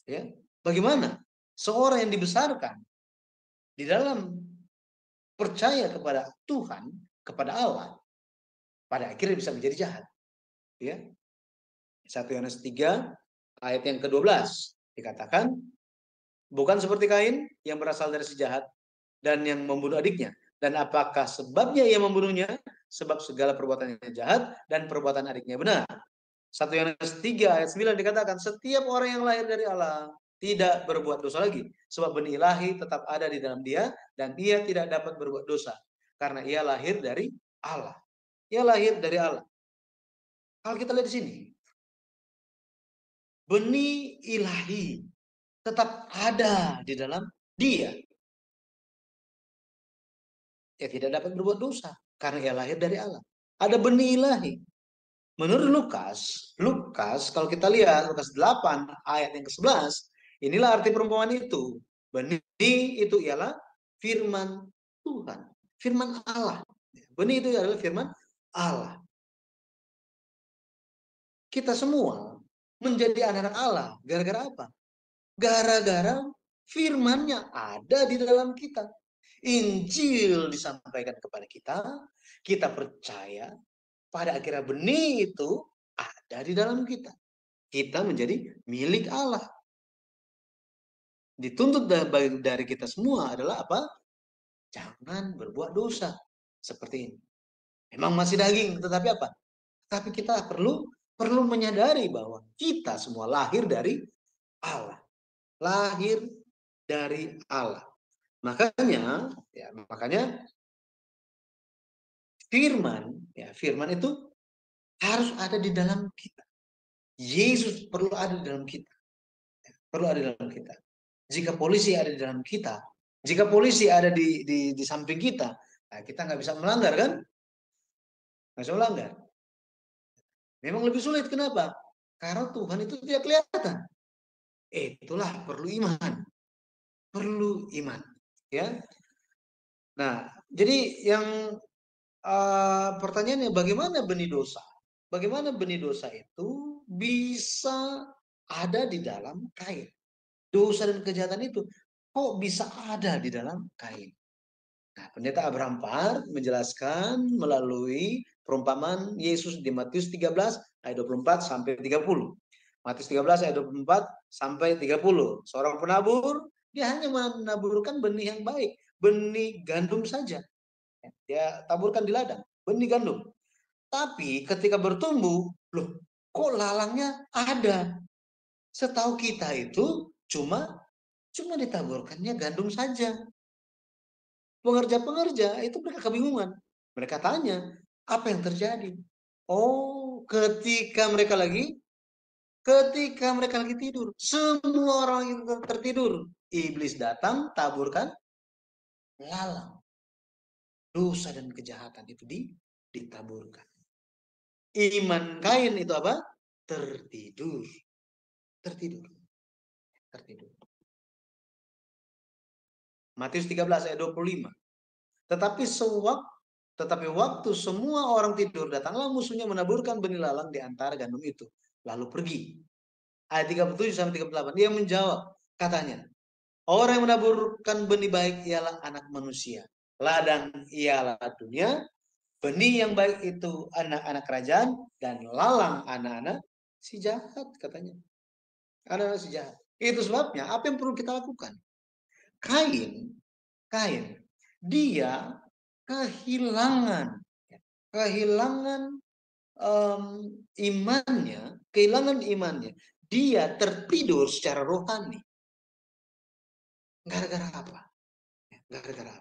Ya, bagaimana seorang yang dibesarkan di dalam percaya kepada Tuhan, kepada Allah, pada akhirnya bisa menjadi jahat. Ya. 1 Yohanes 3 ayat yang ke-12 dikatakan, bukan seperti Kain yang berasal dari si jahat dan yang membunuh adiknya. Dan apakah sebabnya ia membunuhnya? Sebab segala perbuatannya jahat dan perbuatan adiknya benar. 1 Yohanes 3 ayat 9 dikatakan, setiap orang yang lahir dari Allah tidak berbuat dosa lagi. Sebab benih ilahi tetap ada di dalam dia dan ia tidak dapat berbuat dosa. Karena ia lahir dari Allah. Ia lahir dari Allah. Kalau kita lihat di sini, benih ilahi tetap ada di dalam dia. Ia tidak dapat berbuat dosa karena ia lahir dari Allah. Ada benih ilahi. Menurut Lukas kalau kita lihat Lukas 8 ayat yang ke-11, inilah arti perumpamaan itu. Benih itu ialah firman Tuhan, firman Allah. Benih itu adalah firman Allah. Kita semua menjadi anak-anak Allah gara-gara apa? Gara-gara firman-Nya ada di dalam kita. Injil disampaikan kepada kita, kita percaya, pada akhirnya benih itu ada di dalam kita. Kita menjadi milik Allah. Dituntut dari kita semua adalah apa? Jangan berbuat dosa seperti ini. Memang masih daging, tetapi apa? Tapi kita perlu menyadari bahwa kita semua lahir dari Allah. Lahir dari Allah. Makanya firman itu harus ada di dalam kita. Yesus perlu ada di dalam kita. Perlu ada di dalam kita. Jika polisi ada di dalam kita, jika polisi ada di samping kita, nah kita nggak bisa melanggar kan? Nggak bisa melanggar. Memang lebih sulit. Kenapa? Karena Tuhan itu tidak kelihatan. Itulah perlu iman. Perlu iman. Ya. Nah, jadi yang pertanyaannya bagaimana benih dosa? Bagaimana benih dosa itu bisa ada di dalam Kain? Dosa dan kejahatan itu kok bisa ada di dalam Kain? Nah, Pendeta Abraham Part menjelaskan melalui perumpamaan Yesus di Matius 13 ayat 24 sampai 30. Matius 13 ayat 24 sampai 30. Seorang penabur, dia hanya menaburkan benih yang baik, benih gandum saja. Dia taburkan di ladang, benih gandum. Tapi ketika bertumbuh, loh, kok lalangnya ada? Setahu kita itu cuma ditaburkannya gandum saja. Pengerja-pengerja itu mereka kebingungan. Mereka tanya, apa yang terjadi? Oh, ketika mereka lagi tidur, semua orang itu tertidur. Iblis datang, taburkan lalang. Dosa dan kejahatan itu ditaburkan. Iman Kain itu apa? Tertidur. Tertidur. Matius 13 ayat 25. Tetapi waktu semua orang tidur, datanglah musuhnya menaburkan benih lalang di antara gandum itu. Lalu pergi. Ayat 37 sampai 38. Dia menjawab, katanya, orang yang menaburkan benih baik ialah anak manusia. Ladang ialah dunia. Benih yang baik itu anak-anak kerajaan. Dan lalang anak-anak si jahat, katanya. Anak-anak si jahat. Itu sebabnya, apa yang perlu kita lakukan? Kain, dia kehilangan imannya. Dia tertidur secara rohani. Gara-gara apa? Gara-gara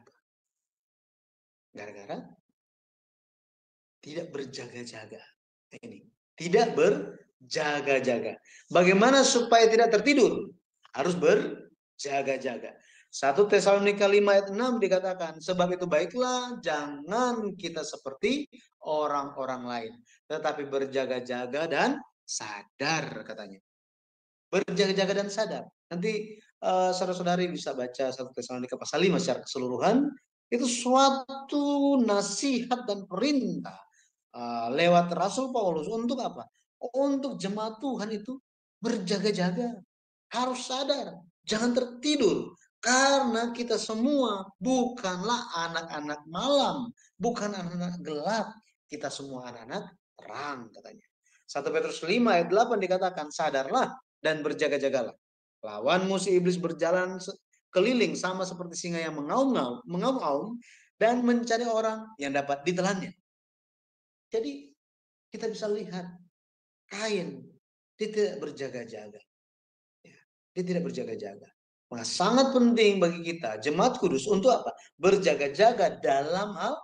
tidak berjaga-jaga. Ini tidak berjaga-jaga. Bagaimana supaya tidak tertidur? Harus berjaga-jaga. 1 Tesalonika 5 ayat 6 dikatakan, sebab itu baiklah jangan kita seperti orang-orang lain, tetapi berjaga-jaga dan sadar, katanya. Berjaga-jaga dan sadar. Nanti saudara-saudari bisa baca 1 Tesalonika pasal 5 secara keseluruhan. Itu suatu nasihat dan perintah lewat Rasul Paulus untuk apa? Untuk jemaat Tuhan itu berjaga-jaga, harus sadar, jangan tertidur. Karena kita semua bukanlah anak-anak malam, bukan anak-anak gelap. Kita semua anak-anak terang, katanya. 1 Petrus 5 ayat 8 dikatakan, sadarlah dan berjaga-jagalah. Lawan musuh iblis berjalan keliling sama seperti singa yang mengaum-ngaum dan mencari orang yang dapat ditelannya. Jadi kita bisa lihat Kain dia tidak berjaga-jaga. Dia tidak berjaga-jaga. Maka sangat penting bagi kita jemaat kudus untuk apa? Berjaga-jaga dalam hal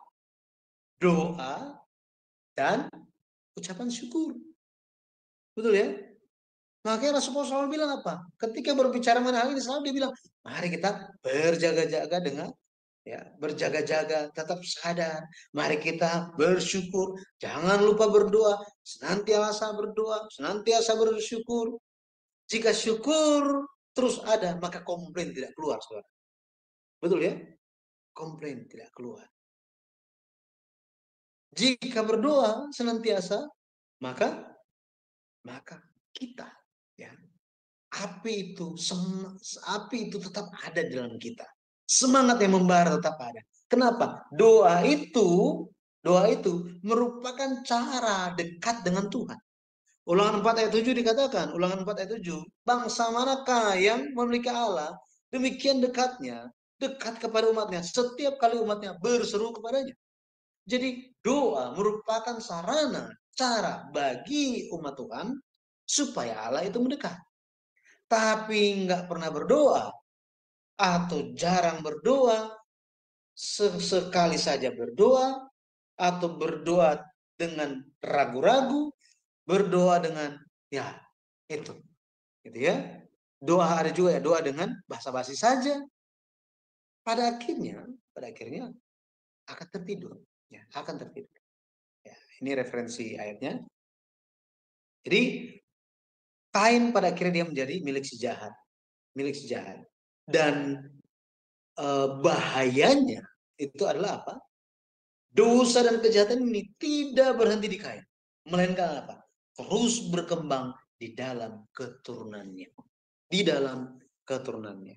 doa dan ucapan syukur. Betul ya? Makanya Rasulullah selalu bilang apa? Ketika berbicara mengenai hal ini selalu dia bilang, mari kita berjaga-jaga dengan berjaga-jaga, tetap sadar. Mari kita bersyukur. Jangan lupa berdoa. Senantiasa berdoa, senantiasa bersyukur. Jika syukur terus ada, maka komplain tidak keluar, saudara. Betul ya? Komplain tidak keluar. Jika berdoa senantiasa, maka kita, api itu tetap ada di dalam kita. Semangat yang membara tetap ada. Kenapa? Doa itu merupakan cara dekat dengan Tuhan. Ulangan 4 ayat 7 dikatakan, Ulangan 4 ayat 7, bangsa manakah yang memiliki Allah, demikian dekatnya, dekat kepada umatnya, setiap kali umatnya berseru kepadanya. Jadi doa merupakan sarana, cara bagi umat Tuhan, supaya Allah itu mendekat. Tapi nggak pernah berdoa, atau jarang berdoa, sesekali saja berdoa, atau berdoa dengan ragu-ragu, berdoa dengan ya itu, gitu ya. Doa ada juga ya doa dengan basa-basi saja. Pada akhirnya akan tertidur, ya, akan tertidur. Ya, ini referensi ayatnya. Jadi Kain pada akhirnya dia menjadi milik si jahat. Dan bahayanya itu adalah apa? Dosa dan kejahatan ini tidak berhenti di Kain, melainkan apa? Terus berkembang di dalam keturunannya. Di dalam keturunannya.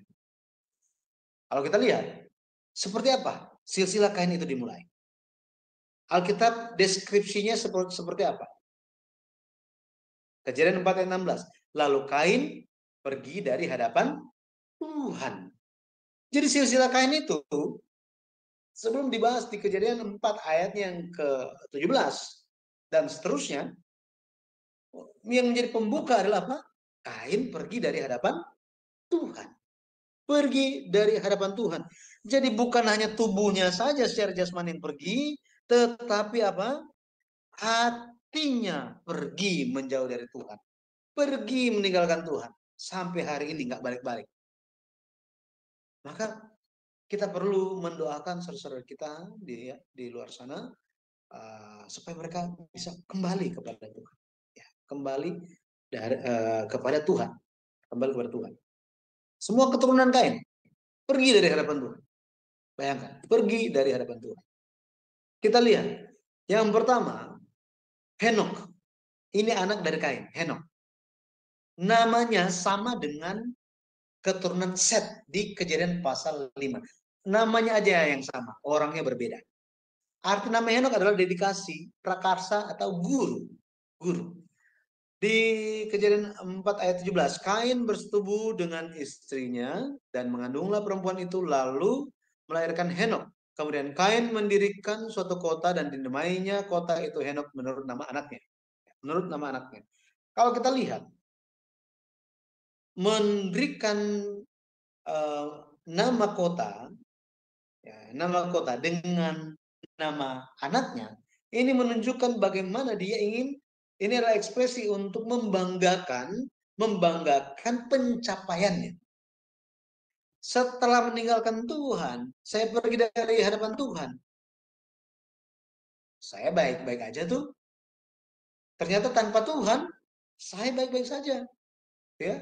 Kalau kita lihat, seperti apa silsilah Kain itu dimulai? Alkitab deskripsinya seperti apa? Kejadian 4 ayat 16. Lalu Kain pergi dari hadapan Tuhan. Jadi silsilah Kain itu sebelum dibahas di Kejadian 4 ayat yang ke-17 dan seterusnya, yang menjadi pembuka adalah apa? Kain pergi dari hadapan Tuhan. Pergi dari hadapan Tuhan. Jadi bukan hanya tubuhnya saja secara jasmani yang pergi, tetapi apa? Hatinya pergi menjauh dari Tuhan. Pergi meninggalkan Tuhan. Sampai hari ini nggak balik-balik. Maka kita perlu mendoakan saudara-saudara kita di luar sana supaya mereka bisa kembali kepada Tuhan, ya, kembali kepada Tuhan, kembali kepada Tuhan. Semua keturunan Kain pergi dari hadapan Tuhan. Bayangkan, pergi dari hadapan Tuhan. Kita lihat, yang pertama, Henok. Ini anak dari Kain, Henok. Namanya sama dengan keturunan Set di Kejadian pasal 5. Namanya aja yang sama, orangnya berbeda. Arti nama Henok adalah dedikasi, prakarsa, atau guru. Guru. Di Kejadian 4 ayat 17, Kain bersetubuh dengan istrinya dan mengandunglah perempuan itu lalu melahirkan Henok. Kemudian Kain mendirikan suatu kota dan dinamainya kota itu Henok menurut nama anaknya. Menurut nama anaknya. Kalau kita lihat, memberikan nama kota dengan nama anaknya, ini menunjukkan bagaimana dia ingin, ini adalah ekspresi untuk membanggakan pencapaiannya. Setelah meninggalkan Tuhan, saya pergi dari hadapan Tuhan. Saya baik-baik aja tuh. Ternyata tanpa Tuhan, saya baik-baik saja. Ya.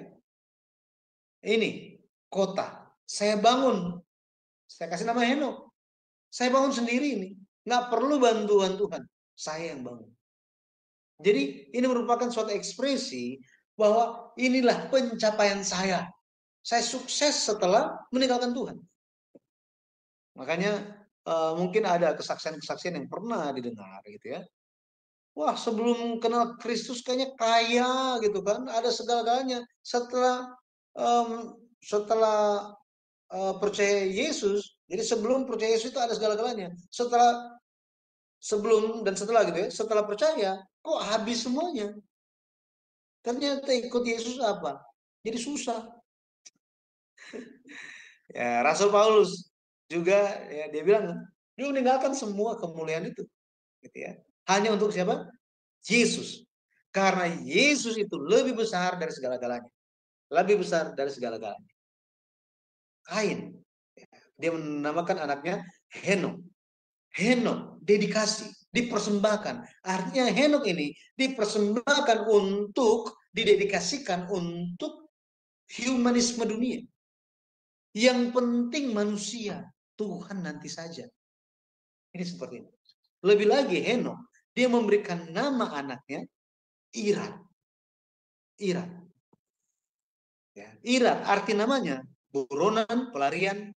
Ini kota, saya bangun. Saya kasih nama Henok. Saya bangun sendiri ini. Nggak perlu bantuan Tuhan. Saya yang bangun. Jadi ini merupakan suatu ekspresi bahwa inilah pencapaian saya. Saya sukses setelah meninggalkan Tuhan. Makanya mungkin ada kesaksian-kesaksian yang pernah didengar gitu ya. Wah, sebelum kenal Kristus kayaknya kaya gitu kan, ada segala-galanya. Setelah percaya Yesus, jadi sebelum percaya Yesus itu ada segala-galanya. Setelah gitu ya, setelah percaya kok habis semuanya. Ternyata ikut Yesus apa? Jadi susah. Ya, Rasul Paulus juga ya, dia bilang dia meninggalkan semua kemuliaan itu, gitu ya. Hanya untuk siapa? Yesus. Karena Yesus itu lebih besar dari segala-galanya. Lebih besar dari segala-galanya. Kain, dia menamakan anaknya Henok. Henok, dedikasi, dipersembahkan. Artinya Henok ini dipersembahkan didedikasikan untuk humanisme dunia. Yang penting manusia, Tuhan nanti saja. Ini seperti ini. Lebih lagi Henok, dia memberikan nama anaknya Irat. Irat. Ya, Irat arti namanya buronan, pelarian,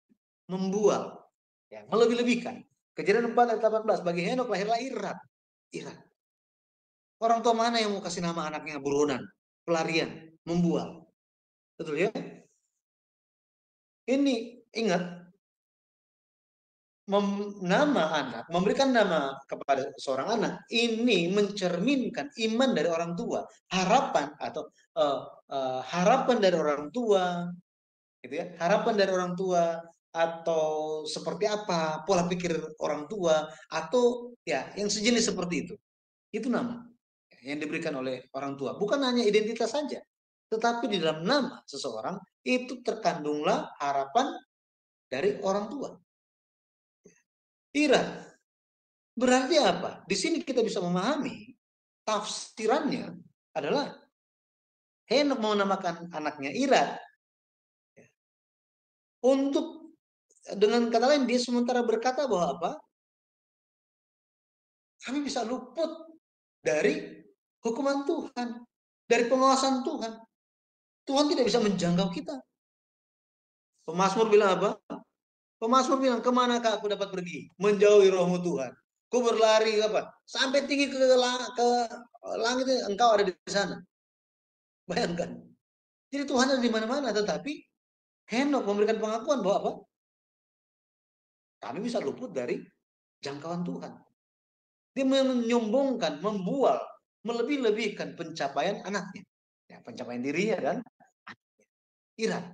membual. Ya, melebih-lebihkan. Kejadian 4 ayat 18, bagi Henok lahirlah Irat. Irat. Orang tua mana yang mau kasih nama anaknya buronan, pelarian, membual? Betul ya? Ini ingat, memberikan nama kepada seorang anak ini mencerminkan iman dari orang tua, harapan dari orang tua gitu ya. Harapan dari orang tua atau seperti apa pola pikir orang tua atau ya yang sejenis seperti itu. Itu nama yang diberikan oleh orang tua. Bukan hanya identitas saja, tetapi di dalam nama seseorang itu terkandunglah harapan dari orang tua. Ira, berarti apa? Di sini kita bisa memahami tafsirannya adalah Henok mau menamakan anaknya Ira. Untuk dengan kata lain dia sementara berkata bahwa apa? Kami bisa luput dari hukuman Tuhan, dari pengawasan Tuhan. Tuhan tidak bisa menjangkau kita. Pemazmur bilang apa? Pemazmur bilang, kemanakah aku dapat pergi? Menjauhi rohmu Tuhan. Ku berlari apa? Sampai tinggi ke langit, engkau ada di sana. Bayangkan. Jadi Tuhan ada di mana-mana, tetapi Henok memberikan pengakuan bahwa apa? Kami bisa luput dari jangkauan Tuhan. Dia menyombongkan, membual, melebih-lebihkan pencapaian anaknya. Ya, pencapaian dirinya dan anaknya. Irat.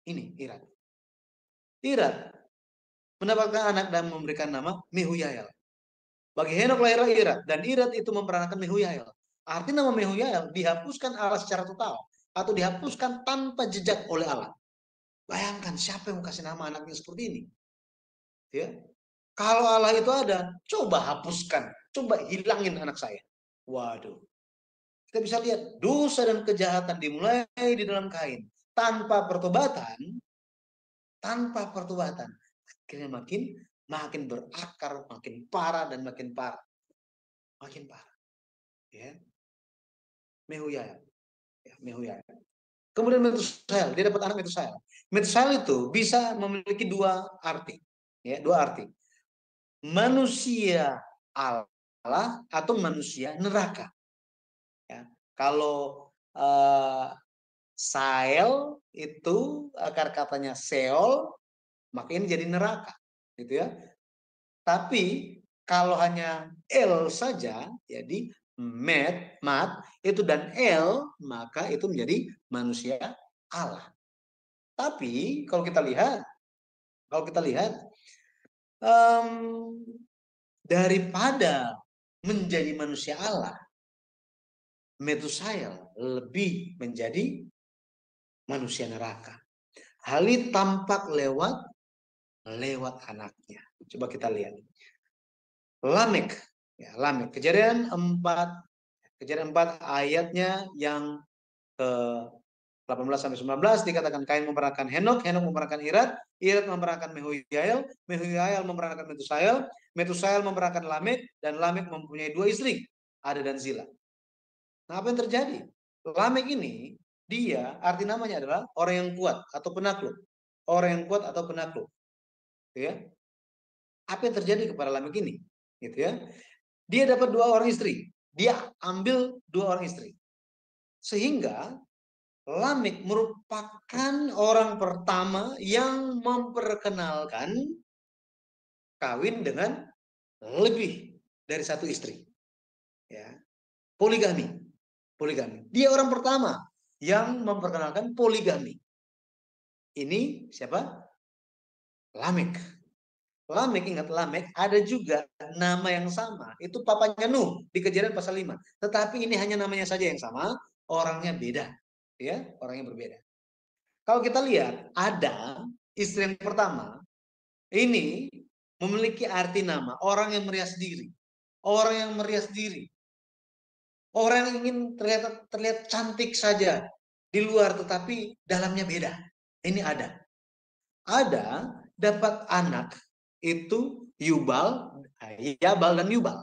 Ini Irat. Irat mendapatkan anak dan memberikan nama Mehuyael. Bagi Henok lahirlah Irat, dan Irat itu memperanakan Mehuyael. Arti nama Mehuyael dihapuskan Allah secara total atau dihapuskan tanpa jejak oleh Allah. Bayangkan siapa yang mau kasih nama anaknya seperti ini. Ya. Kalau Allah itu ada, coba hapuskan, coba hilangin anak saya. Waduh. Kita bisa lihat dosa dan kejahatan dimulai di dalam Kain. Tanpa pertobatan, akhirnya makin berakar, makin parah dan makin parah. Makin parah. Ya. Mehuyael. Ya, Mehuyael. Kemudian Metusael, dia dapat anak Metusael. Metusael itu bisa memiliki dua arti. Ya, dua arti. Manusia Allah atau manusia neraka. Ya. Kalau Sael itu akar katanya Seol, maka ini jadi neraka, gitu ya. Tapi kalau hanya El saja, jadi Mat itu dan El, maka itu menjadi manusia Allah. Tapi kalau kita lihat daripada menjadi manusia Allah, Metusael lebih menjadi manusia neraka. Hal ini tampak lewat anaknya. Coba kita lihat. Lamek, ya, Lamek. Kejadian 4 ayatnya yang ke 18 sampai 19 dikatakan Kain memperanakan Henok, Henok memperanakan Irat, Irat memperanakan Mehuyael, Mehuyael memperanakan Metusael, Metusael memperanakan Lamek, dan Lamek mempunyai 2 istri, Ada dan Zila. Nah, apa yang terjadi? Lamek ini dia arti namanya adalah orang yang kuat atau penakluk. Orang yang kuat atau penakluk. Gitu ya. Apa yang terjadi kepada Lamek ini? Gitu ya. Dia dapat 2 orang istri. Dia ambil 2 orang istri. Sehingga Lamek merupakan orang pertama yang memperkenalkan kawin dengan lebih dari 1 istri. Ya. Poligami. Dia orang pertama yang memperkenalkan poligami. Ini siapa? Lamek. Ingat Lamek ada juga nama yang sama. Itu papanya Nuh di Kejadian pasal 5. Tetapi ini hanya namanya saja yang sama, orangnya beda. Ya, orangnya berbeda. Kalau kita lihat, ada istri yang pertama ini memiliki arti nama orang yang merias diri. Orang yang merias diri. Orang yang ingin terlihat cantik saja di luar tetapi dalamnya beda. Ini ada. Ada dapat anak itu Yabal dan Yubal.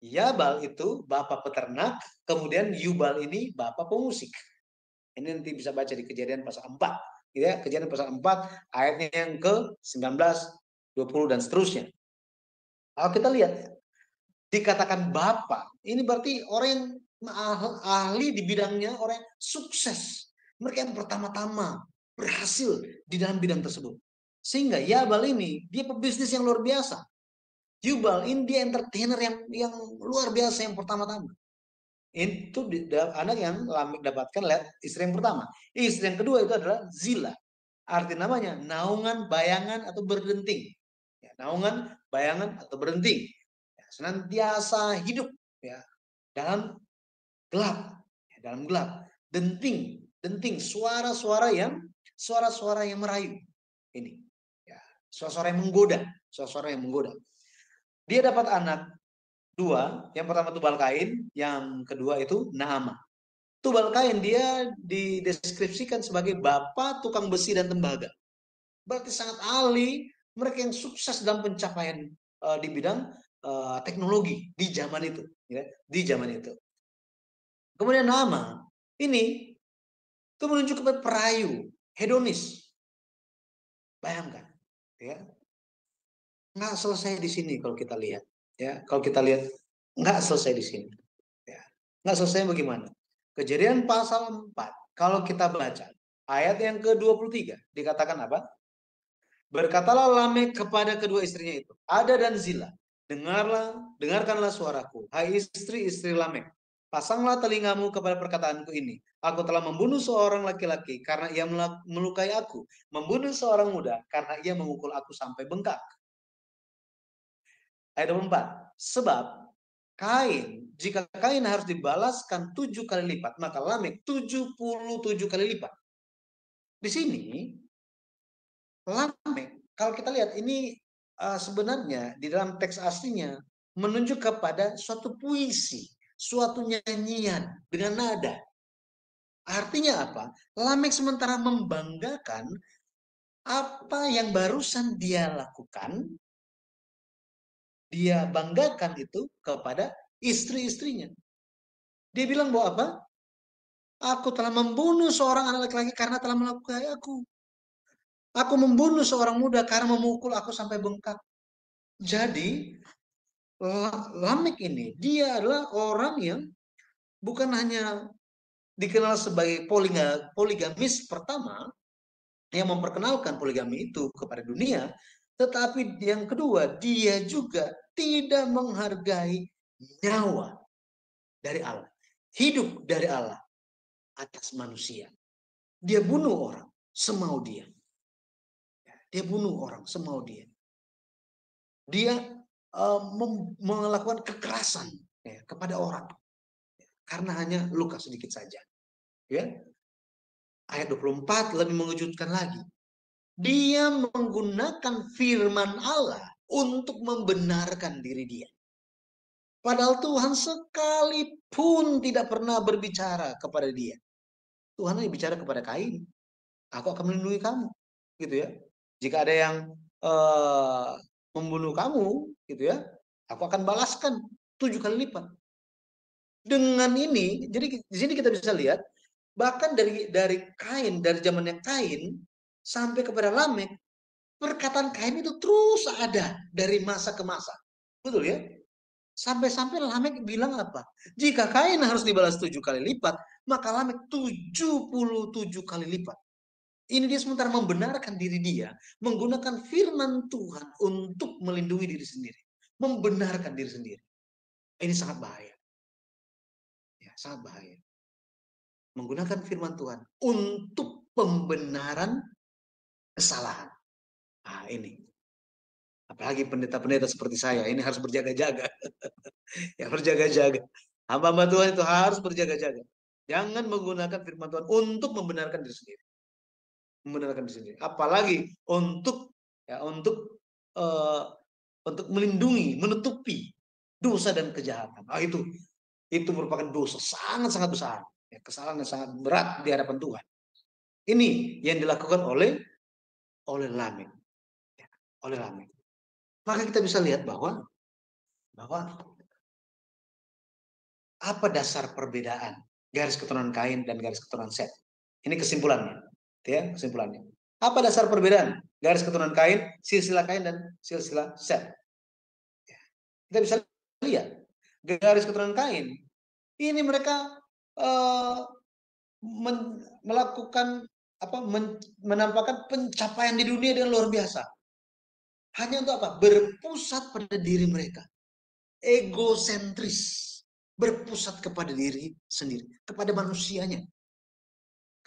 Yabal itu bapak peternak, kemudian Yubal ini bapak pemusik. Ini nanti bisa baca di Kejadian pasal 4. Ya, Kejadian pasal 4 ayatnya yang ke-19, 20 dan seterusnya. Kalau kita lihat dikatakan bapak, ini berarti orang yang ahli di bidangnya, orang yang sukses. Mereka yang pertama-tama berhasil di dalam bidang tersebut. Sehingga Yabal ini dia pebisnis yang luar biasa. Yubal ini dia entertainer yang luar biasa yang pertama-tama. Itu anak yang Lamek dapatkan, lihat istri yang pertama. Istri yang kedua itu adalah Zila. Arti namanya naungan, bayangan, atau berdenting. Ya, naungan, bayangan, atau berdenting. Ya, senantiasa hidup ya dalam gelap, ya, dalam gelap. Denting, denting, suara-suara yang merayu. Ini, ya, suara-suara yang menggoda, suara-suara yang menggoda. Dia dapat anak dua, yang pertama Tubal Kain, yang kedua itu Naamah. Tubal Kain dia dideskripsikan sebagai bapak tukang besi dan tembaga. Berarti sangat ahli, mereka yang sukses dalam pencapaian di bidang teknologi di zaman itu, ya, di zaman itu. Kemudian Naamah ini itu menunjuk kepada perayu, hedonis. Bayangkan, ya, nggak selesai di sini kalau kita lihat, ya, kalau kita lihat nggak selesai di sini, ya, nggak selesai bagaimana? Kejadian pasal 4, kalau kita baca ayat yang ke-23 dikatakan apa? Berkatalah Lamek kepada kedua istrinya itu, Ada dan Zila, dengarkanlah suaraku, hai istri-istri Lamek. Pasanglah telingamu kepada perkataanku ini. Aku telah membunuh seorang laki-laki karena ia melukai aku. Membunuh seorang muda karena ia memukul aku sampai bengkak. Ayat 24. Sebab jika Kain harus dibalaskan 7 kali lipat, maka Lamek 77 kali lipat. Di sini Lamek, kalau kita lihat ini sebenarnya di dalam teks aslinya menunjuk kepada suatu puisi, suatu nyanyian dengan nada. Artinya apa? Lamek sementara membanggakan apa yang barusan dia lakukan, dia banggakan itu kepada istri-istrinya. Dia bilang bahwa apa? Aku telah membunuh seorang anak laki-laki karena telah melukai aku. Aku membunuh seorang muda karena memukul aku sampai bengkak. Jadi Lamek ini dia adalah orang yang bukan hanya dikenal sebagai poligamis pertama yang memperkenalkan poligami itu kepada dunia, tetapi yang kedua dia juga tidak menghargai nyawa dari Allah, hidup dari Allah atas manusia. Dia bunuh orang semau dia. Dia bunuh orang semau dia. Dia melakukan kekerasan ya, kepada orang karena hanya luka sedikit saja. Ya. Ayat 24 lebih mengejutkan lagi. Dia menggunakan firman Allah untuk membenarkan diri dia. Padahal Tuhan sekalipun tidak pernah berbicara kepada dia. Tuhan hanya bicara kepada Kain. Aku akan melindungi kamu. Gitu ya. Jika ada yang membunuh kamu, gitu ya, aku akan balaskan 7 kali lipat. Dengan ini, jadi di sini kita bisa lihat bahkan dari Kain, dari zamannya Kain sampai kepada Lamek, perkataan Kain itu terus ada dari masa ke masa. Betul ya? Sampai-sampai Lamek bilang apa? Jika Kain harus dibalas 7 kali lipat, maka Lamek 77 kali lipat. Ini dia sementara membenarkan diri dia, menggunakan firman Tuhan untuk melindungi diri sendiri. Membenarkan diri sendiri. Ini sangat bahaya. Ya, sangat bahaya. Menggunakan firman Tuhan untuk pembenaran kesalahan. Nah, ini. Apalagi pendeta-pendeta seperti saya, ini harus berjaga-jaga. Ya, berjaga-jaga. Hamba-hamba Tuhan itu harus berjaga-jaga. Jangan menggunakan firman Tuhan untuk membenarkan diri sendiri. Membenarkan diri sendiri. Apalagi untuk melindungi, menutupi dosa dan kejahatan. Nah, itu merupakan dosa sangat-sangat besar. Ya, kesalahan yang sangat berat di hadapan Tuhan. Ini yang dilakukan oleh Lamek. Ya, oleh Lamek. Maka kita bisa lihat bahwa apa dasar perbedaan garis keturunan Kain dan garis keturunan Set? Ini kesimpulannya. Ya, kesimpulannya. Apa dasar perbedaan garis keturunan Kain, silsilah Kain dan silsilah Set? Ya, kita bisa lihat garis keturunan Kain ini mereka melakukan menampakkan pencapaian di dunia dengan luar biasa. Hanya untuk apa? Berpusat pada diri mereka. Egosentris. Berpusat kepada diri sendiri. Kepada manusianya.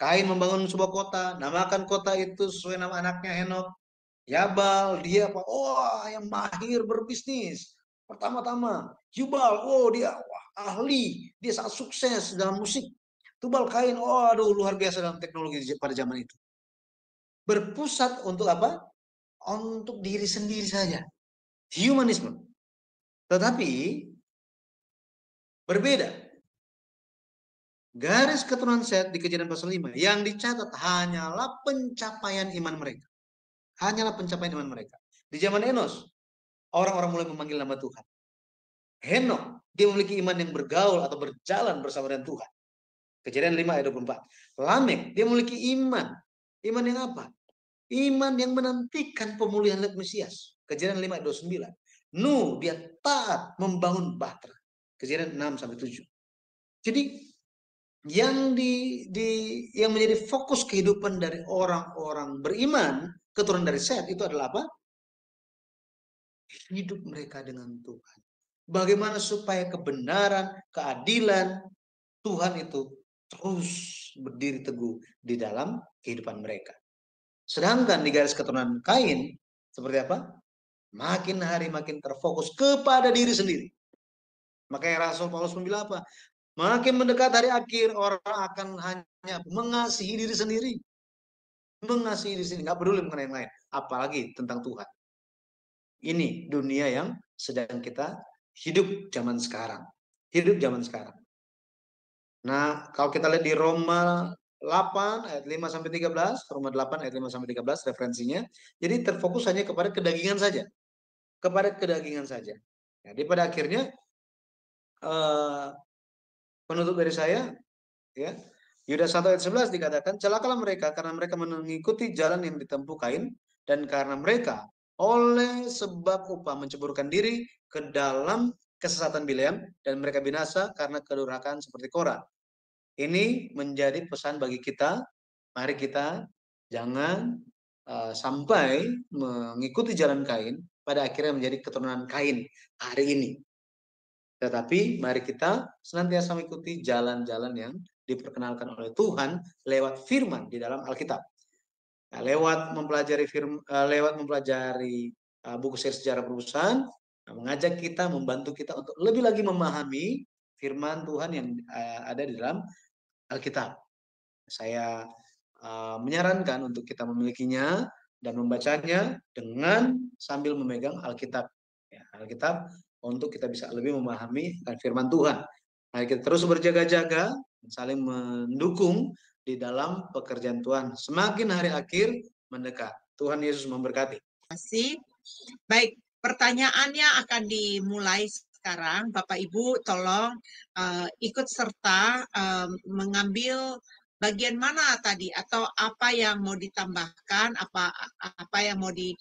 Kain membangun sebuah kota, namakan kota itu sesuai nama anaknya Henok. Yabal, dia apa? Oh, yang mahir berbisnis. Pertama-tama, Yubal, oh dia wah, ahli, dia sangat sukses dalam musik. Tubal Kain, oh aduh luar biasa dalam teknologi pada zaman itu. Berpusat untuk apa? Untuk diri sendiri saja. Humanisme. Tetapi berbeda. Garis keturunan Set di Kejadian pasal 5 yang dicatat hanyalah pencapaian iman mereka. Hanyalah pencapaian iman mereka. Di zaman Enos, orang-orang mulai memanggil nama Tuhan. Henok, dia memiliki iman yang bergaul atau berjalan bersama dengan Tuhan. Kejadian 5 ayat 24. Lamek, dia memiliki iman. Iman yang apa? Iman yang menantikan pemulihan Mesias. Kejadian 5 ayat 29. Nuh, dia taat membangun Bahtera. Kejadian 6 sampai 7. Jadi yang yang menjadi fokus kehidupan dari orang-orang beriman keturunan dari Set itu adalah apa? Hidup mereka dengan Tuhan. Bagaimana supaya kebenaran, keadilan Tuhan itu terus berdiri teguh di dalam kehidupan mereka. Sedangkan di garis keturunan Kain seperti apa? Makin hari makin terfokus kepada diri sendiri. Makanya Rasul Paulus bilang apa? Makin mendekat hari akhir, orang akan hanya mengasihi diri sendiri. Mengasihi diri sendiri, nggak peduli mengenai yang lain. Apalagi tentang Tuhan. Ini dunia yang sedang kita hidup zaman sekarang. Hidup zaman sekarang. Nah, kalau kita lihat di Roma 8 ayat 5 sampai 13, Roma 8 ayat 5 sampai 13 referensinya. Jadi terfokus hanya kepada kedagingan saja. Kepada kedagingan saja. Jadi pada akhirnya penutup dari saya ya. Yudas 1 ayat 11 dikatakan, celakalah mereka karena mereka mengikuti jalan yang ditempuh Kain, dan karena mereka oleh sebab upah menceburkan diri ke dalam kesesatan Bileam, dan mereka binasa karena kedurhakaan seperti Korah. Ini menjadi pesan bagi kita, mari kita jangan sampai mengikuti jalan Kain, pada akhirnya menjadi keturunan Kain hari ini. Tetapi mari kita senantiasa mengikuti jalan-jalan yang diperkenalkan oleh Tuhan lewat firman di dalam Alkitab. Nah, lewat mempelajari buku seri sejarah perusahaan, mengajak kita, membantu kita untuk lebih lagi memahami firman Tuhan yang ada di dalam Alkitab. Saya menyarankan untuk kita memilikinya dan membacanya dengan sambil memegang Alkitab. Ya, Alkitab untuk kita bisa lebih memahami akan firman Tuhan. Mari kita terus berjaga-jaga, saling mendukung di dalam pekerjaan Tuhan. Semakin hari akhir mendekat. Tuhan Yesus memberkati. Terima kasih. Baik, pertanyaannya akan dimulai sekarang. Bapak Ibu tolong ikut serta mengambil bagian mana tadi atau apa yang mau ditambahkan, apa yang mau di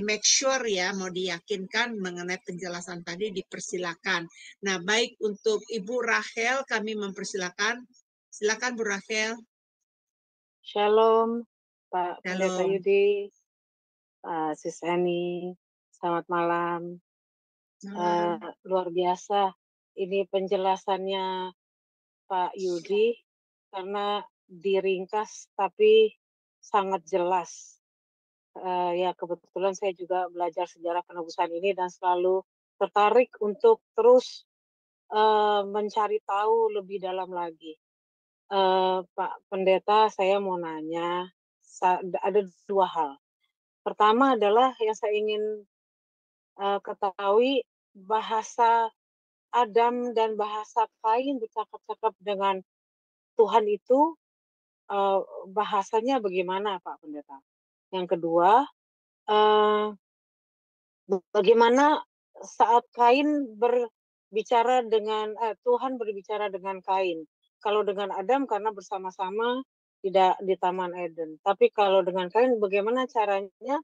make sure ya, mau diyakinkan mengenai penjelasan tadi, dipersilakan. Nah, baik untuk Ibu Rachel kami mempersilakan. Silakan Bu Rachel. Shalom, Pak Pendeta Shalom. Yudi, Sis Eni, selamat malam. Luar biasa, ini penjelasannya Pak Yudi, karena diringkas tapi sangat jelas. Ya kebetulan saya juga belajar sejarah penebusan ini dan selalu tertarik untuk terus mencari tahu lebih dalam lagi. Pak Pendeta, saya mau nanya, ada dua hal. Pertama adalah yang saya ingin ketahui, bahasa Adam dan bahasa Kain bercakap-cakap dengan Tuhan itu bahasanya bagaimana, Pak Pendeta? Yang kedua, bagaimana saat Kain berbicara dengan Tuhan berbicara dengan Kain? Kalau dengan Adam karena bersama-sama tidak di Taman Eden. Tapi kalau dengan Kain, bagaimana caranya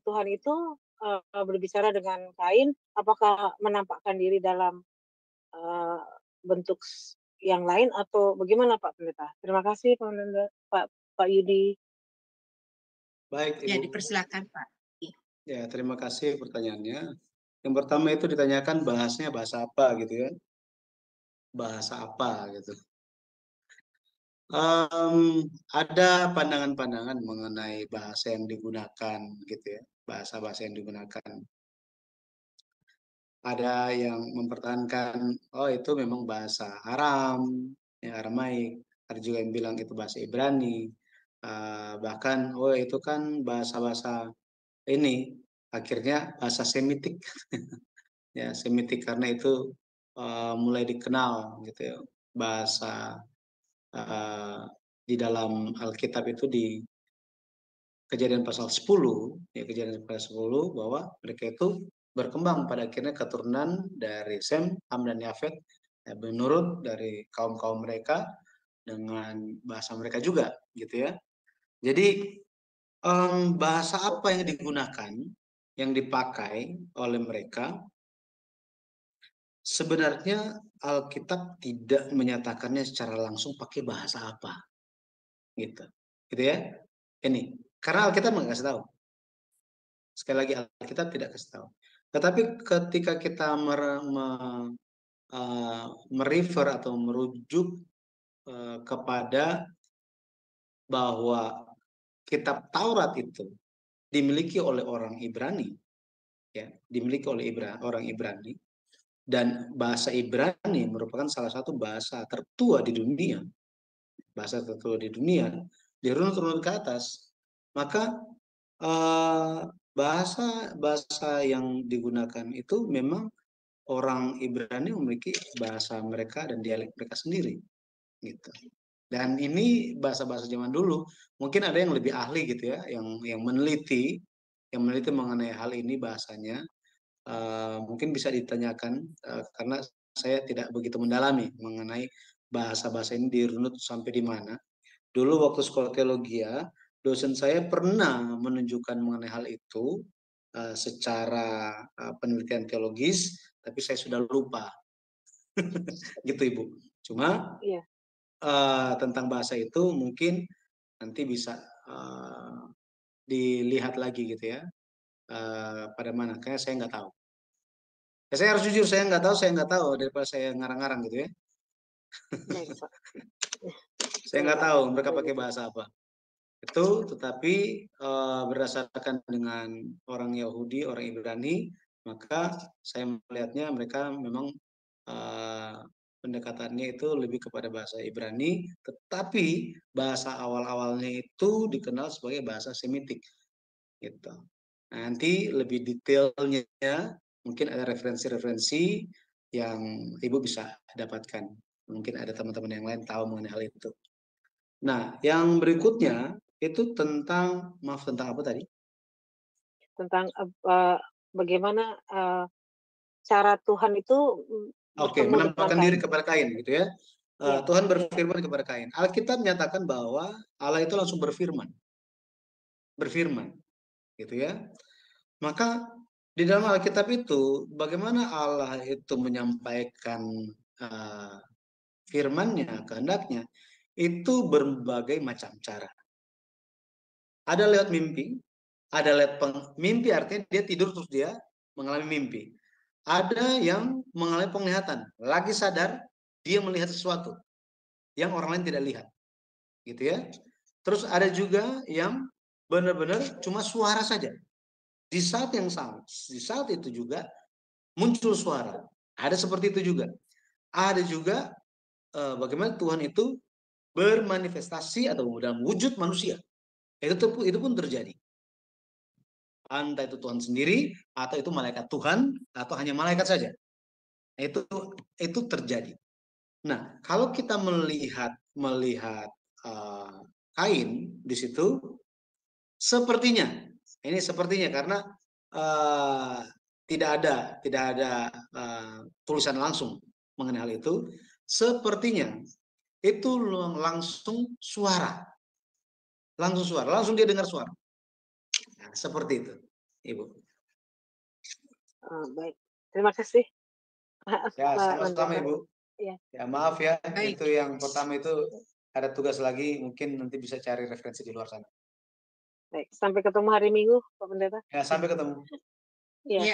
Tuhan itu berbicara dengan Kain? Apakah menampakkan diri dalam bentuk yang lain atau bagaimana Pak Pendeta? Terima kasih Pak Yudi. Baik, Ibu. Ya, dipersilakan Pak. Ya, terima kasih pertanyaannya. Yang pertama itu ditanyakan bahasanya bahasa apa gitu ya. Bahasa apa gitu. Ada pandangan-pandangan mengenai bahasa yang digunakan, gitu ya, bahasa-bahasa yang digunakan. Ada yang mempertahankan, oh itu memang bahasa Aram, ya, Aramaik. Ada juga yang bilang itu bahasa Ibrani. Bahkan, oh itu kan bahasa-bahasa ini, akhirnya bahasa Semitik. Ya, Semitik karena itu mulai dikenal, gitu ya. Bahasa di dalam Alkitab itu di Kejadian pasal 10, ya Kejadian pasal 10 bahwa mereka itu berkembang pada akhirnya keturunan dari Sem, Ham dan Yafet, ya, menurut dari kaum-kaum mereka dengan bahasa mereka juga, gitu ya. Jadi bahasa apa yang digunakan, yang dipakai oleh mereka, sebenarnya Alkitab tidak menyatakannya secara langsung pakai bahasa apa, gitu, gitu ya. Ini karena Alkitab nggak kasih tahu. Sekali lagi Alkitab tidak kasih tahu. Tetapi ketika kita merefer atau merujuk kepada bahwa kitab Taurat itu dimiliki oleh orang Ibrani, ya, dimiliki oleh orang Ibrani, dan bahasa Ibrani merupakan salah satu bahasa tertua di dunia, dirunut-runut ke atas, maka bahasa yang digunakan itu memang orang Ibrani memiliki bahasa mereka dan dialek mereka sendiri, gitu. Dan ini bahasa-bahasa zaman dulu. Mungkin ada yang lebih ahli gitu ya, yang meneliti mengenai hal ini bahasanya. Mungkin bisa ditanyakan karena saya tidak begitu mendalami mengenai bahasa-bahasa ini dirunut sampai di mana. Dulu waktu sekolah teologi ya, dosen saya pernah menunjukkan mengenai hal itu secara penelitian teologis, tapi saya sudah lupa. Gitu Ibu. Cuma tentang bahasa itu mungkin nanti bisa dilihat lagi gitu ya. Pada mana? Kayaknya saya nggak tahu. Ya, saya harus jujur, saya nggak tahu daripada saya ngarang-ngarang gitu ya. Baik, Pak. Saya nggak tahu mereka pakai bahasa apa. Itu tetapi berdasarkan dengan orang Yahudi, orang Ibrani, maka saya melihatnya mereka memang pendekatannya itu lebih kepada bahasa Ibrani, tetapi bahasa awal-awalnya itu dikenal sebagai bahasa Semitik, gitu. Nanti lebih detailnya mungkin ada referensi-referensi yang Ibu bisa dapatkan. Mungkin ada teman-teman yang lain tahu mengenai hal itu. Nah, yang berikutnya itu tentang apa tadi? Tentang bagaimana cara Tuhan itu Oke, bertemu dengan menampakkan diri Kain. kepada Kain gitu ya. Tuhan berfirman kepada Kain. Alkitab menyatakan bahwa Allah itu langsung berfirman, gitu ya. Maka di dalam Alkitab itu bagaimana Allah itu menyampaikan firman-Nya, kehendaknya itu berbagai macam cara. Ada lewat mimpi, ada lewat mimpi artinya dia tidur terus dia mengalami mimpi. Ada yang mengalami penglihatan, lagi sadar dia melihat sesuatu yang orang lain tidak lihat, gitu ya. Terus ada juga yang benar-benar cuma suara saja. Di saat yang sama, di saat itu juga muncul suara. Ada seperti itu juga. Ada juga bagaimana Tuhan itu bermanifestasi atau dalam wujud manusia. Itu pun terjadi. Entah itu Tuhan sendiri atau itu malaikat Tuhan atau hanya malaikat saja. Itu terjadi. Nah, kalau kita melihat Kain di situ, sepertinya karena tidak ada tulisan langsung mengenai hal itu, sepertinya itu langsung langsung dia dengar suara. Nah, seperti itu, Ibu. Baik, terima kasih. Ya, sama-sama Ibu. Ya, maaf ya, Baik. itu yang pertama itu ada tugas lagi, mungkin nanti bisa cari referensi di luar sana. Baik, sampai ketemu hari Minggu, Pak Pendeta. Ya, sampai ketemu. Ya,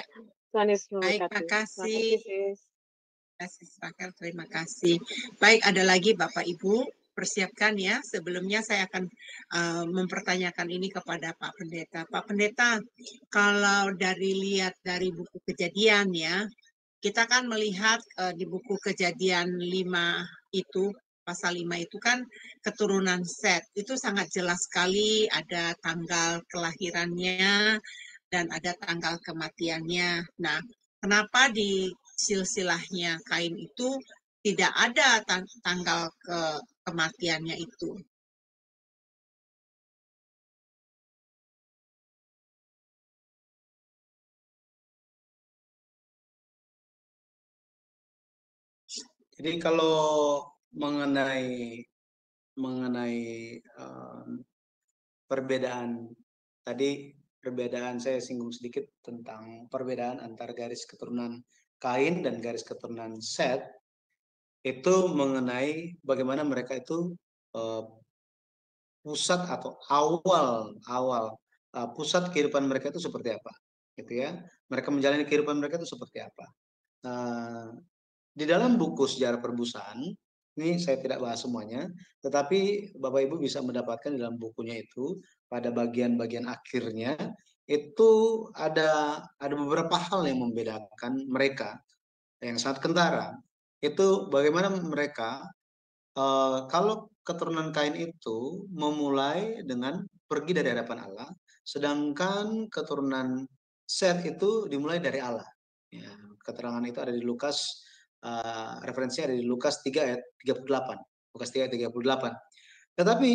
Tuhan Yesus Baik, memberkati. makasih. Terima kasih, Raquel. Terima kasih. Baik, ada lagi Bapak Ibu. persiapkan ya. Sebelumnya saya akan mempertanyakan ini kepada Pak Pendeta. Pak Pendeta, kalau lihat dari buku Kejadian ya, kita kan melihat di buku Kejadian 5 itu, pasal 5 itu kan keturunan Set. Itu sangat jelas sekali ada tanggal kelahirannya dan ada tanggal kematiannya. Nah, kenapa di silsilahnya Kain itu tidak ada tanggal kematiannya itu? Jadi kalau mengenai perbedaan tadi, perbedaan saya singgung sedikit tentang perbedaan antara garis keturunan Kain dan garis keturunan Set, itu mengenai bagaimana mereka itu pusat atau awal pusat kehidupan mereka itu seperti apa, gitu ya. Mereka menjalani kehidupan mereka itu seperti apa. Di dalam buku Sejarah Perebusan, ini saya tidak bahas semuanya, tetapi Bapak Ibu bisa mendapatkan di dalam bukunya itu, pada bagian-bagian akhirnya, itu ada beberapa hal yang membedakan mereka, yang sangat kentara. Itu bagaimana mereka, kalau keturunan Kain itu memulai dengan pergi dari hadapan Allah, sedangkan keturunan Set itu dimulai dari Allah. Ya, keterangan itu ada di Lukas, referensinya ada di Lukas 3 ayat 38. Lukas 3 ayat 38. Tetapi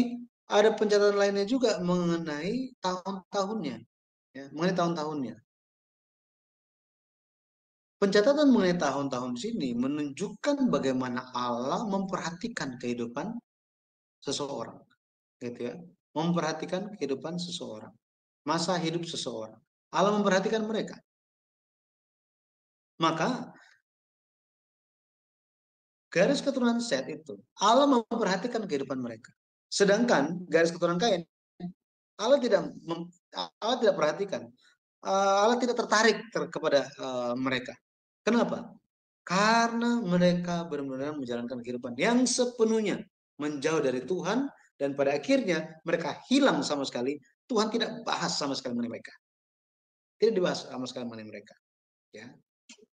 ada pencatatan lainnya juga mengenai tahun-tahunnya. Ya, mengenai tahun-tahunnya. Pencatatan mengenai tahun-tahun sini menunjukkan bagaimana Allah memperhatikan kehidupan seseorang. Gitu ya. Memperhatikan kehidupan seseorang. Masa hidup seseorang. Allah memperhatikan mereka. Maka garis keturunan Set itu, Allah memperhatikan kehidupan mereka. Sedangkan garis keturunan Kain, Allah tidak perhatikan. Allah tidak tertarik kepada mereka. Kenapa? Karena mereka benar-benar menjalankan kehidupan yang sepenuhnya menjauh dari Tuhan, dan pada akhirnya mereka hilang sama sekali. Tuhan tidak bahas sama sekali mengenai mereka. Tidak dibahas sama sekali mengenai mereka. Ya,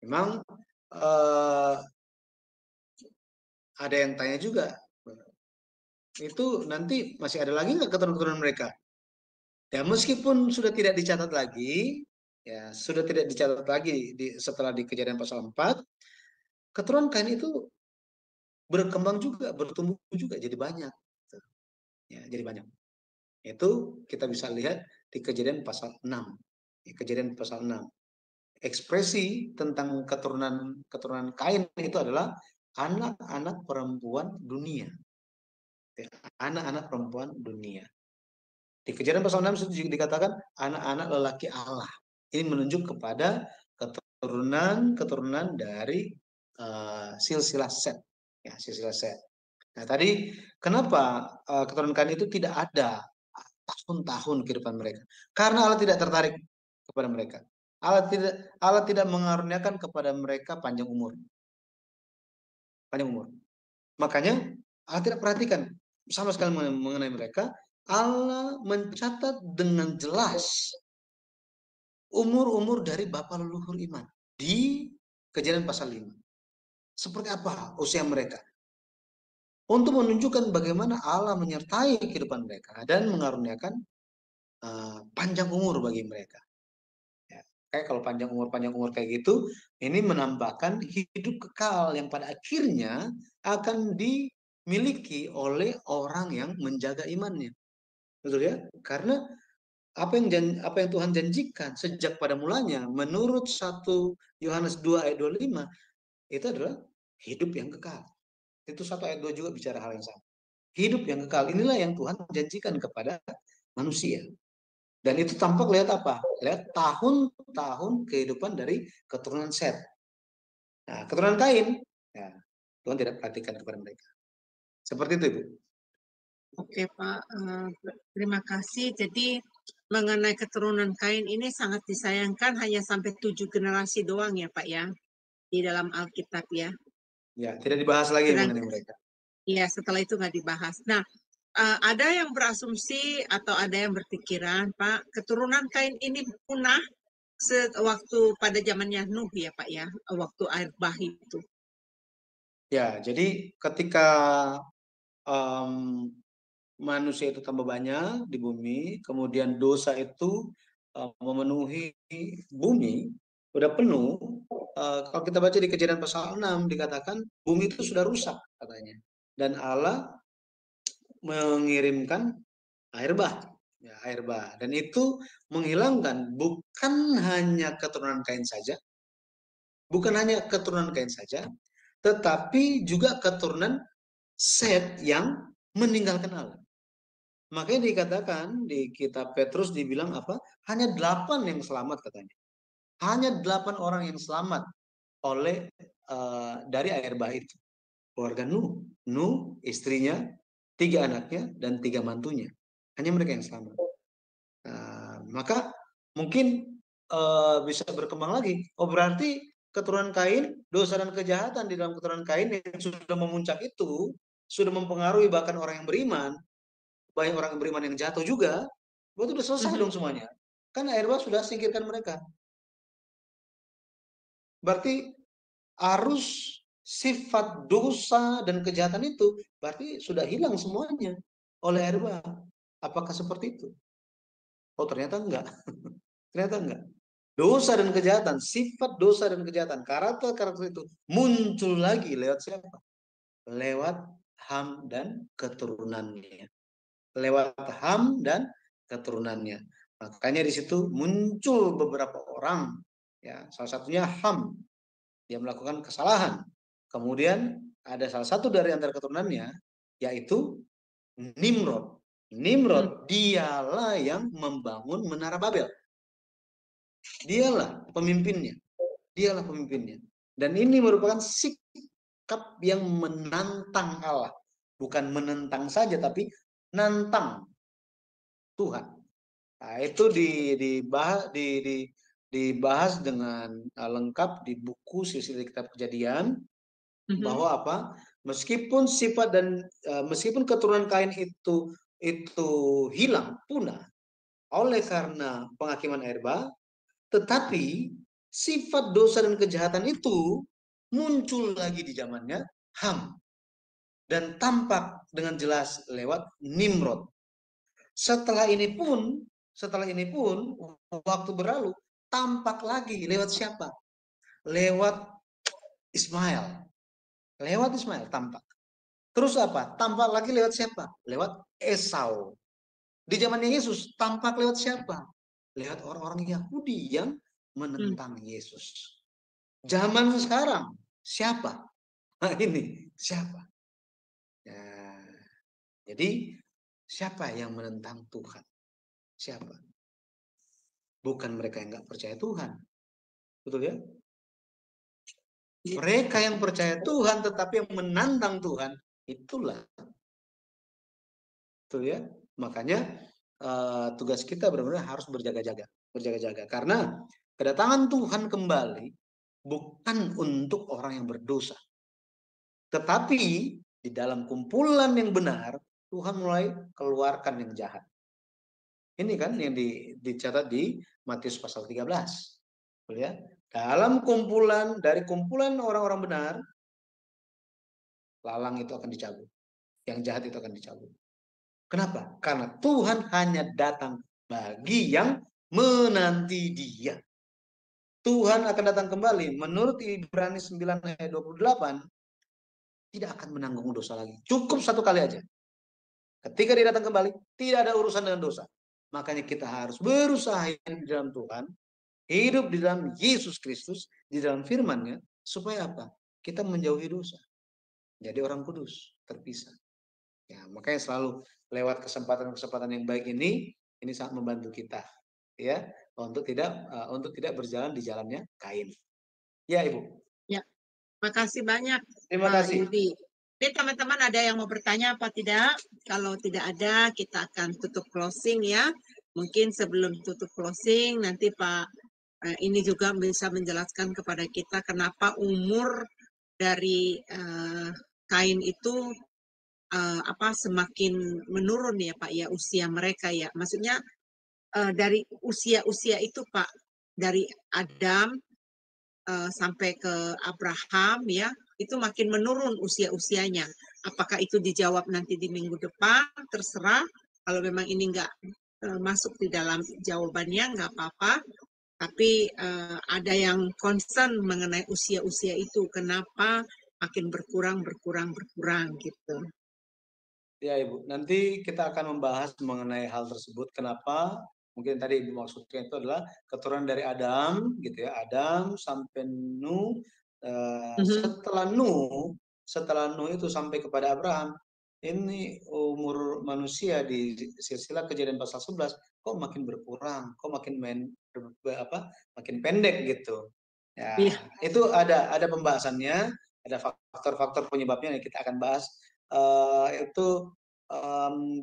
memang ada yang tanya juga, itu nanti masih ada lagi nggak keturunan mereka? Ya, meskipun sudah tidak dicatat lagi, ya sudah tidak dicatat lagi setelah di Kejadian pasal 4, keturunan Kain itu berkembang juga, bertumbuh juga, jadi banyak. Ya, jadi banyak. Itu kita bisa lihat di Kejadian pasal 6. Kejadian pasal 6. Ekspresi tentang keturunan Kain itu adalah anak-anak perempuan dunia. Anak-anak perempuan dunia. Di Kejadian pasal 6 itu juga dikatakan anak-anak lelaki Allah. Ini menunjuk kepada keturunan dari silsilah Set. Ya, silsilah Set. Nah, tadi kenapa keturunan Kain itu tidak ada tahun-tahun kehidupan mereka? Karena Allah tidak tertarik kepada mereka. Allah tidak mengaruniakan kepada mereka panjang umur. Panjang umur. Makanya Allah tidak perhatikan sama sekali mengenai mereka. Allah mencatat dengan jelas umur-umur dari bapa leluhur iman di Kejadian pasal 5. Seperti apa usia mereka? Untuk menunjukkan bagaimana Allah menyertai kehidupan mereka dan mengaruniakan panjang umur bagi mereka. Ya, kayak kalau panjang umur kayak gitu, ini menambahkan hidup kekal yang pada akhirnya akan dimiliki oleh orang yang menjaga imannya. Betul ya? Karena apa yang Tuhan janjikan sejak pada mulanya menurut 1 Yohanes 2 ayat 25 itu adalah hidup yang kekal. Itu 1 ayat 2 juga bicara hal yang sama. Hidup yang kekal inilah yang Tuhan janjikan kepada manusia. Dan itu tampak lihat apa? Lihat tahun-tahun kehidupan dari keturunan Set. Nah, keturunan Kain, ya, Tuhan tidak perhatikan kepada mereka. Seperti itu, Ibu. Oke, Pak. Terima kasih. Jadi mengenai keturunan Kain ini sangat disayangkan hanya sampai 7 generasi doang ya, Pak ya, di dalam Alkitab ya. Ya, tidak dibahas lagi mengenai mereka. Iya, setelah itu nggak dibahas. Nah, ada yang berasumsi atau ada yang berpikiran, Pak, keturunan Kain ini punah waktu pada zamannya Nuh ya, Pak ya, waktu air bah itu. Ya, jadi ketika manusia itu tambah banyak di bumi, kemudian dosa itu memenuhi bumi, udah penuh. Kalau kita baca di Kejadian pasal 6 dikatakan bumi itu sudah rusak katanya. Dan Allah mengirimkan air bah, ya, air bah. Dan itu menghilangkan bukan hanya keturunan Kain saja, bukan hanya keturunan Kain saja, tetapi juga keturunan Set yang meninggalkan Allah. Makanya dikatakan di kitab Petrus dibilang apa? Hanya 8 yang selamat katanya. Hanya 8 orang yang selamat oleh dari air bah itu. Keluarga Nuh. Nuh, istrinya, 3 anaknya, dan 3 mantunya. Hanya mereka yang selamat. Maka mungkin bisa berkembang lagi. Oh, berarti keturunan Kain, dosa dan kejahatan di dalam keturunan Kain yang sudah memuncak itu, sudah mempengaruhi bahkan orang yang beriman, banyak orang yang beriman yang jatuh juga, berarti sudah selesai dong semuanya. Kan air bah sudah singkirkan mereka. Berarti arus sifat dosa dan kejahatan itu berarti sudah hilang semuanya oleh air bah. Apakah seperti itu? Oh, ternyata enggak. Ternyata enggak. Dosa dan kejahatan, sifat dosa dan kejahatan, karakter-karakter itu muncul lagi lewat siapa? Lewat Ham dan keturunannya. Lewat Ham dan keturunannya. Makanya di situ muncul beberapa orang, ya, salah satunya Ham, dia melakukan kesalahan. Kemudian ada salah satu dari antara keturunannya, yaitu Nimrod. Nimrod, dialah yang membangun Menara Babel. Dialah pemimpinnya. Dialah pemimpinnya. Dan ini merupakan sikap yang menantang Allah. Bukan menentang saja, tapi nantang Tuhan. Nah, itu dibahas dengan lengkap di buku silsilah kitab Kejadian, bahwa apa? Meskipun sifat dan meskipun keturunan Kain itu hilang, punah oleh karena penghakiman air bah, tetapi sifat dosa dan kejahatan itu muncul lagi di zamannya Ham dan tampak dengan jelas lewat Nimrod. Setelah ini pun waktu berlalu tampak lagi lewat siapa? Lewat Ismail. Lewat Ismail tampak. Terus apa? Tampak lagi lewat siapa? Lewat Esau. Di zamannya Yesus tampak lewat siapa? Lewat orang-orang Yahudi yang menentang Yesus. Zaman sekarang siapa? Nah, ini siapa? Ya, jadi siapa yang menentang Tuhan? Siapa? Bukan mereka yang nggak percaya Tuhan. Betul ya? Mereka yang percaya Tuhan tetapi yang menantang Tuhan, itulah. Betul ya? Makanya tugas kita benar-benar harus berjaga-jaga. Berjaga-jaga. Karena kedatangan Tuhan kembali bukan untuk orang yang berdosa. Tetapi di dalam kumpulan yang benar, Tuhan mulai keluarkan yang jahat. Ini kan yang dicatat di Matius pasal 13. Ya. Dalam dari kumpulan orang-orang benar, lalang itu akan dicabut. Yang jahat itu akan dicabut. Kenapa? Karena Tuhan hanya datang bagi yang menanti Dia. Tuhan akan datang kembali. Menurut Ibrani 9 ayat 28, tidak akan menanggung dosa lagi. Cukup satu kali aja. Ketika Dia datang kembali, tidak ada urusan dengan dosa. Makanya kita harus berusaha di dalam Tuhan, hidup di dalam Yesus Kristus, di dalam firman-Nya, supaya apa? Kita menjauhi dosa. Jadi orang kudus, terpisah. Ya, makanya selalu lewat kesempatan-kesempatan yang baik ini sangat membantu kita, ya, untuk tidak berjalan di jalannya Kain. Ya, Ibu. Ya, makasih banyak. Terima kasih. Yudi. Ini teman-teman ada yang mau bertanya apa tidak? Kalau tidak ada, kita akan tutup closing ya. Mungkin sebelum tutup closing, nanti Pak ini juga bisa menjelaskan kepada kita kenapa umur dari Kain itu semakin menurun ya Pak ya usia mereka ya. Maksudnya dari usia-usia itu Pak, dari Adam sampai ke Abraham ya, itu makin menurun usia-usianya. Apakah itu dijawab nanti di minggu depan, terserah. Kalau memang ini nggak masuk di dalam jawabannya, nggak apa-apa. Tapi ada yang concern mengenai usia-usia itu. Kenapa makin berkurang gitu. Ya Ibu, nanti kita akan membahas mengenai hal tersebut. Kenapa? Mungkin tadi Ibu maksudnya itu adalah keturunan dari Adam, gitu ya. Adam sampai Nuh. Setelah Nuh itu sampai kepada Abraham. Ini umur manusia di silsilah Kejadian pasal 11 kok makin berkurang, kok makin makin pendek gitu. Ya, Iya. itu ada pembahasannya, ada faktor-faktor penyebabnya yang kita akan bahas. Itu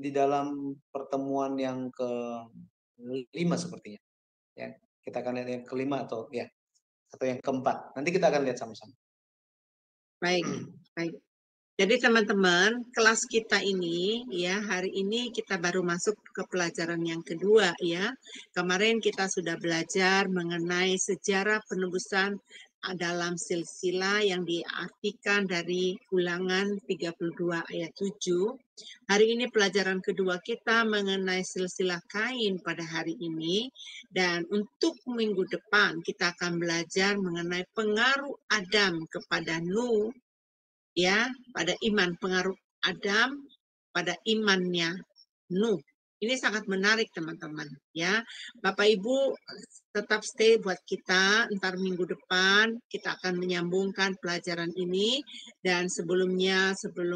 di dalam pertemuan yang ke-5 sepertinya. Ya, kita akan lihat yang ke-5 atau yang ke-4. Nanti kita akan lihat sama-sama. Baik. Jadi teman-teman, kelas kita ini ya hari ini kita baru masuk ke pelajaran yang kedua ya. Kemarin kita sudah belajar mengenai sejarah penebusan dalam silsilah yang diartikan dari Ulangan 32 ayat 7. Hari ini pelajaran kedua kita mengenai silsilah Kain pada hari ini, dan untuk minggu depan kita akan belajar mengenai pengaruh Adam kepada Nuh ya, pada iman, pengaruh Adam pada imannya Nuh. Ini sangat menarik teman-teman ya. Bapak Ibu tetap stay buat kita, ntar minggu depan kita akan menyambungkan pelajaran ini, dan sebelum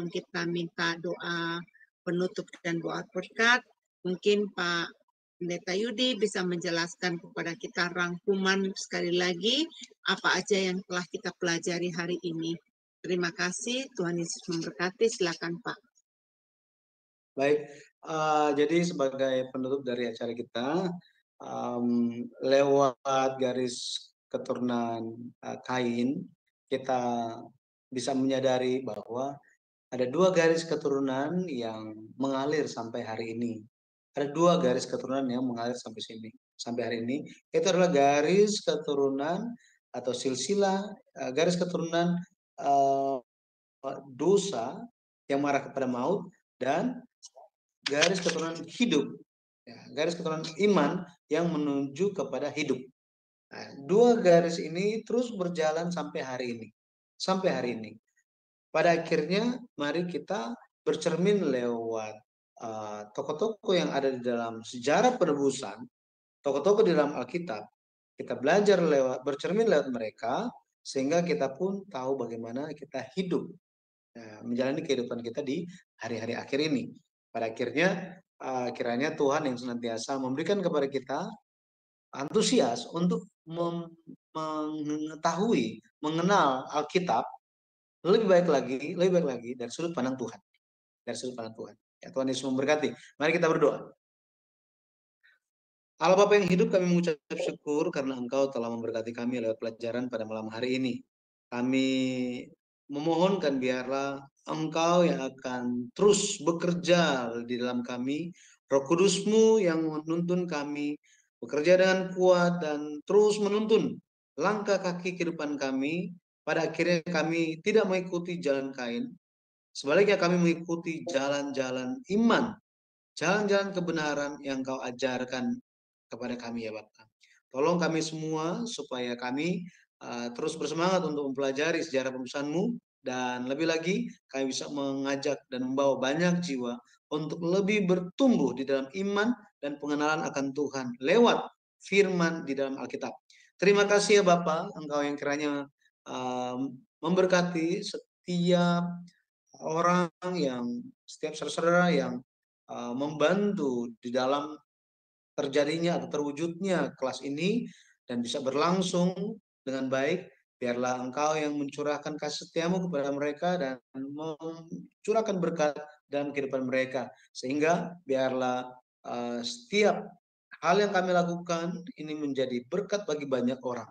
kita minta doa penutup dan doa berkat, mungkin Pak Pendeta Yudi bisa menjelaskan kepada kita rangkuman sekali lagi apa aja yang telah kita pelajari hari ini. Terima kasih, Tuhan Yesus memberkati. Silakan Pak. Baik, jadi sebagai penutup dari acara kita, lewat garis keturunan Kain, kita bisa menyadari bahwa ada 2 garis keturunan yang mengalir sampai hari ini. Ada 2 garis keturunan yang mengalir sampai hari ini. Itu adalah garis keturunan atau silsilah garis keturunan dosa yang mengarah kepada maut, dan garis keturunan hidup, garis keturunan iman yang menuju kepada hidup. Nah, 2 garis ini terus berjalan sampai hari ini. Pada akhirnya, mari kita bercermin lewat tokoh-tokoh yang ada di dalam sejarah penebusan, tokoh-tokoh di dalam Alkitab. Kita belajar bercermin lewat mereka, sehingga kita pun tahu bagaimana kita hidup, menjalani kehidupan kita di hari-hari akhir ini. Pada akhirnya, kiranya Tuhan yang senantiasa memberikan kepada kita antusias untuk mengetahui, mengenal Alkitab lebih baik lagi dari sudut pandang Tuhan. Ya, Tuhan Yesus memberkati. Mari kita berdoa. Allah Bapa yang hidup, kami mengucap syukur karena Engkau telah memberkati kami lewat pelajaran pada malam hari ini. Kami memohonkan biarlah Engkau yang akan terus bekerja di dalam kami, Roh Kudus-Mu yang menuntun kami, bekerja dengan kuat dan terus menuntun langkah kaki kehidupan kami. Pada akhirnya kami tidak mengikuti jalan Kain, sebaliknya kami mengikuti jalan-jalan iman, jalan-jalan kebenaran yang Kau ajarkan kepada kami ya Bapak. Tolong kami semua supaya kami terus bersemangat untuk mempelajari sejarah penebusan-Mu, dan lebih lagi kami bisa mengajak dan membawa banyak jiwa untuk lebih bertumbuh di dalam iman dan pengenalan akan Tuhan lewat firman di dalam Alkitab. Terima kasih ya Bapak, Engkau yang kiranya memberkati setiap orang setiap saudara-saudara yang membantu di dalam terjadinya atau terwujudnya kelas ini dan bisa berlangsung dengan baik. Biarlah Engkau yang mencurahkan kasih setiamu kepada mereka dan mencurahkan berkat dalam kehidupan mereka, sehingga biarlah setiap hal yang kami lakukan ini menjadi berkat bagi banyak orang.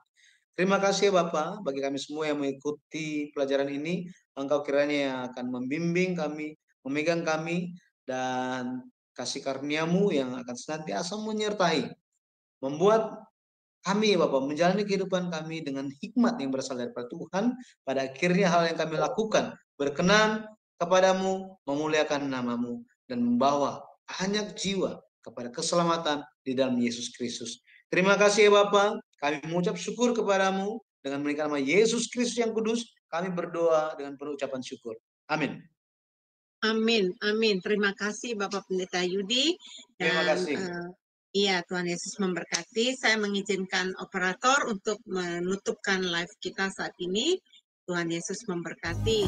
Terima kasih ya Bapak, bagi kami semua yang mengikuti pelajaran ini. Engkau kiranya yang akan membimbing kami, memegang kami, dan kasih karunia-Mu yang akan senantiasa menyertai, membuat kami Bapak menjalani kehidupan kami dengan hikmat yang berasal daripada Tuhan. Pada akhirnya hal yang kami lakukan berkenan kepadamu, memuliakan nama-Mu, dan membawa banyak jiwa kepada keselamatan di dalam Yesus Kristus. Terima kasih ya Bapak, kami mengucap syukur kepadamu dengan meninggal nama Yesus Kristus yang kudus. Kami berdoa dengan penuh ucapan syukur. Amin. Amin, amin. Terima kasih Bapak Pendeta Yudi. Terima Dan kasih. iya, Tuhan Yesus memberkati. Saya mengizinkan operator untuk menutupkan live kita saat ini. Tuhan Yesus memberkati.